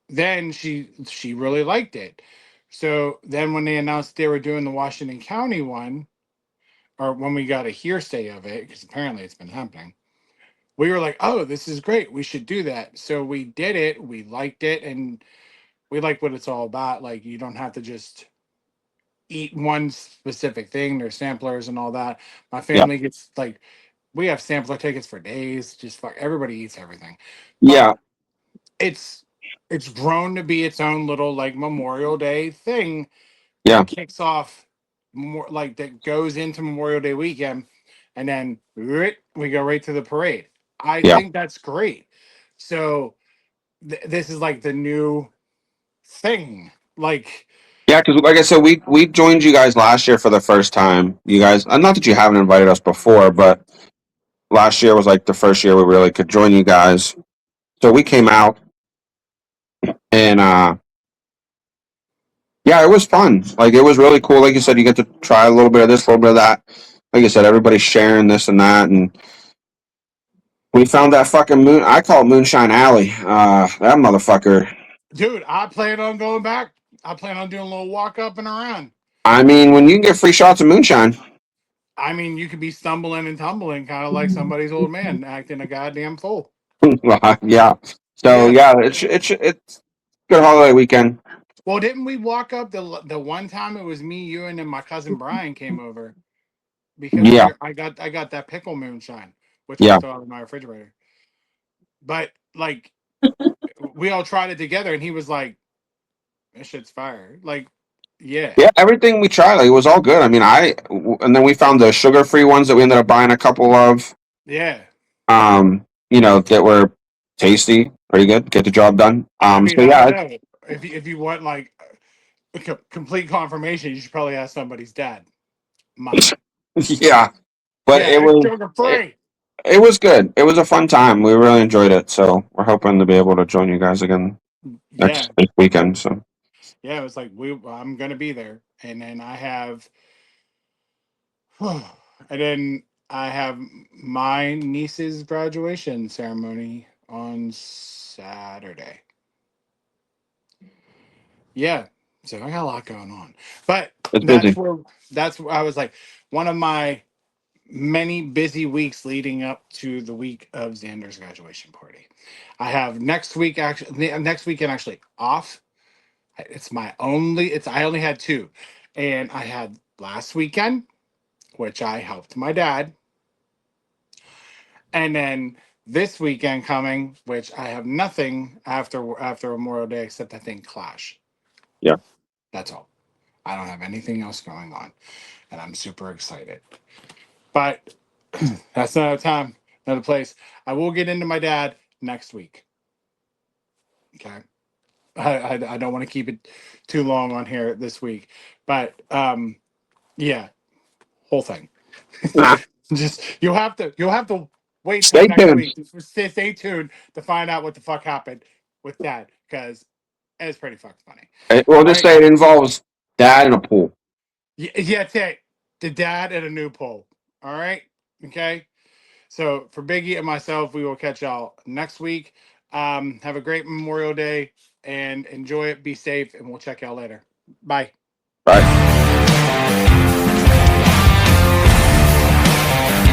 A: then she really liked it. So then when they announced they were doing the Washington County one, or when we got a hearsay of it, because apparently it's been happening, we were like, "Oh, this is great. We should do that." So we did it. We liked it, and we like what it's all about. Like you don't have to just eat one specific thing. There's samplers and all that. My
B: Yeah.
A: family gets like we have sampler tickets for days. Just fuck everybody eats everything. But
B: Yeah.
A: it's it's grown to be its own little like Memorial Day thing
B: Yeah.
A: that kicks off more like that goes into Memorial Day weekend and then we go right to the parade. I
B: Yeah.
A: think that's great. So this is like the new thing. Like
B: Yeah, because like I said, we joined you guys last year for the first time. You guys, not that you haven't invited us before, but last year was like the first year we really could join you guys. So we came out and yeah, it was fun. Like it was really cool. Like you said, you get to try a little bit of this, a little bit of that. Like you said, everybody's sharing this and that, and we found that fucking moon. I call it Moonshine Alley. That motherfucker.
A: dude, I plan on going back. I plan on doing a little walk up and around.
B: I mean, when you can get free shots of moonshine.
A: I mean, you could be stumbling and tumbling, kind of like somebody's old man acting a goddamn fool.
B: Yeah. So
A: Yeah.
B: yeah, it's good holiday weekend.
A: Well, didn't we walk up the one time it was me, you, and then my cousin Brian came over because
B: Yeah.
A: I got that pickle moonshine, which I
B: Yeah.
A: still have in my refrigerator. But like we all tried it together, and he was like, "This shit's fire!" Like, yeah,
B: Yeah, everything we tried, like, it was all good. I mean, and then we found the sugar-free ones that we ended up buying a couple of.
A: yeah.
B: That were tasty, pretty good, get the job done.
A: I mean,
B: So
A: I don't
B: yeah,
A: know if you want like complete confirmation, you should probably ask somebody's dad, mine.
B: yeah, but
A: Yeah, it's sugar free.
B: it was good. It was a fun time. We really enjoyed it. So we're hoping to be able to join you guys again
A: Yeah,
B: next weekend. So
A: yeah. It was like I'm gonna be there, and then I have, and then I have my niece's graduation ceremony on Saturday. Yeah, so I got a lot going on, but
B: it's
A: that's
B: busy.
A: where that's where I was like one of my many busy weeks leading up to the week of Xander's graduation party. I have next weekend actually off. It's my only. It's I only had two, and I had last weekend, which I helped my dad, and then this weekend coming, which I have nothing after Memorial Day except I think Clash.
B: Yeah.
A: That's all. I don't have anything else going on, and I'm super excited. But that's another time, another place. I will get into my dad next week. Okay. I don't want to keep it too long on here this week, but yeah, whole thing.
B: Nah,
A: Just you'll have to wait till
B: stay
A: next
B: tuned.
A: week. Stay tuned to find out what the fuck happened with Dad because it's pretty fucking funny.
B: We'll
A: All
B: just
A: right,
B: say it involves dad and a pool.
A: yeah, that's it. The dad and a new pole. All right, okay. So for Biggie and myself, we will catch y'all next week. Have a great Memorial Day and enjoy it. Be safe, and we'll check y'all later. Bye.
B: Right.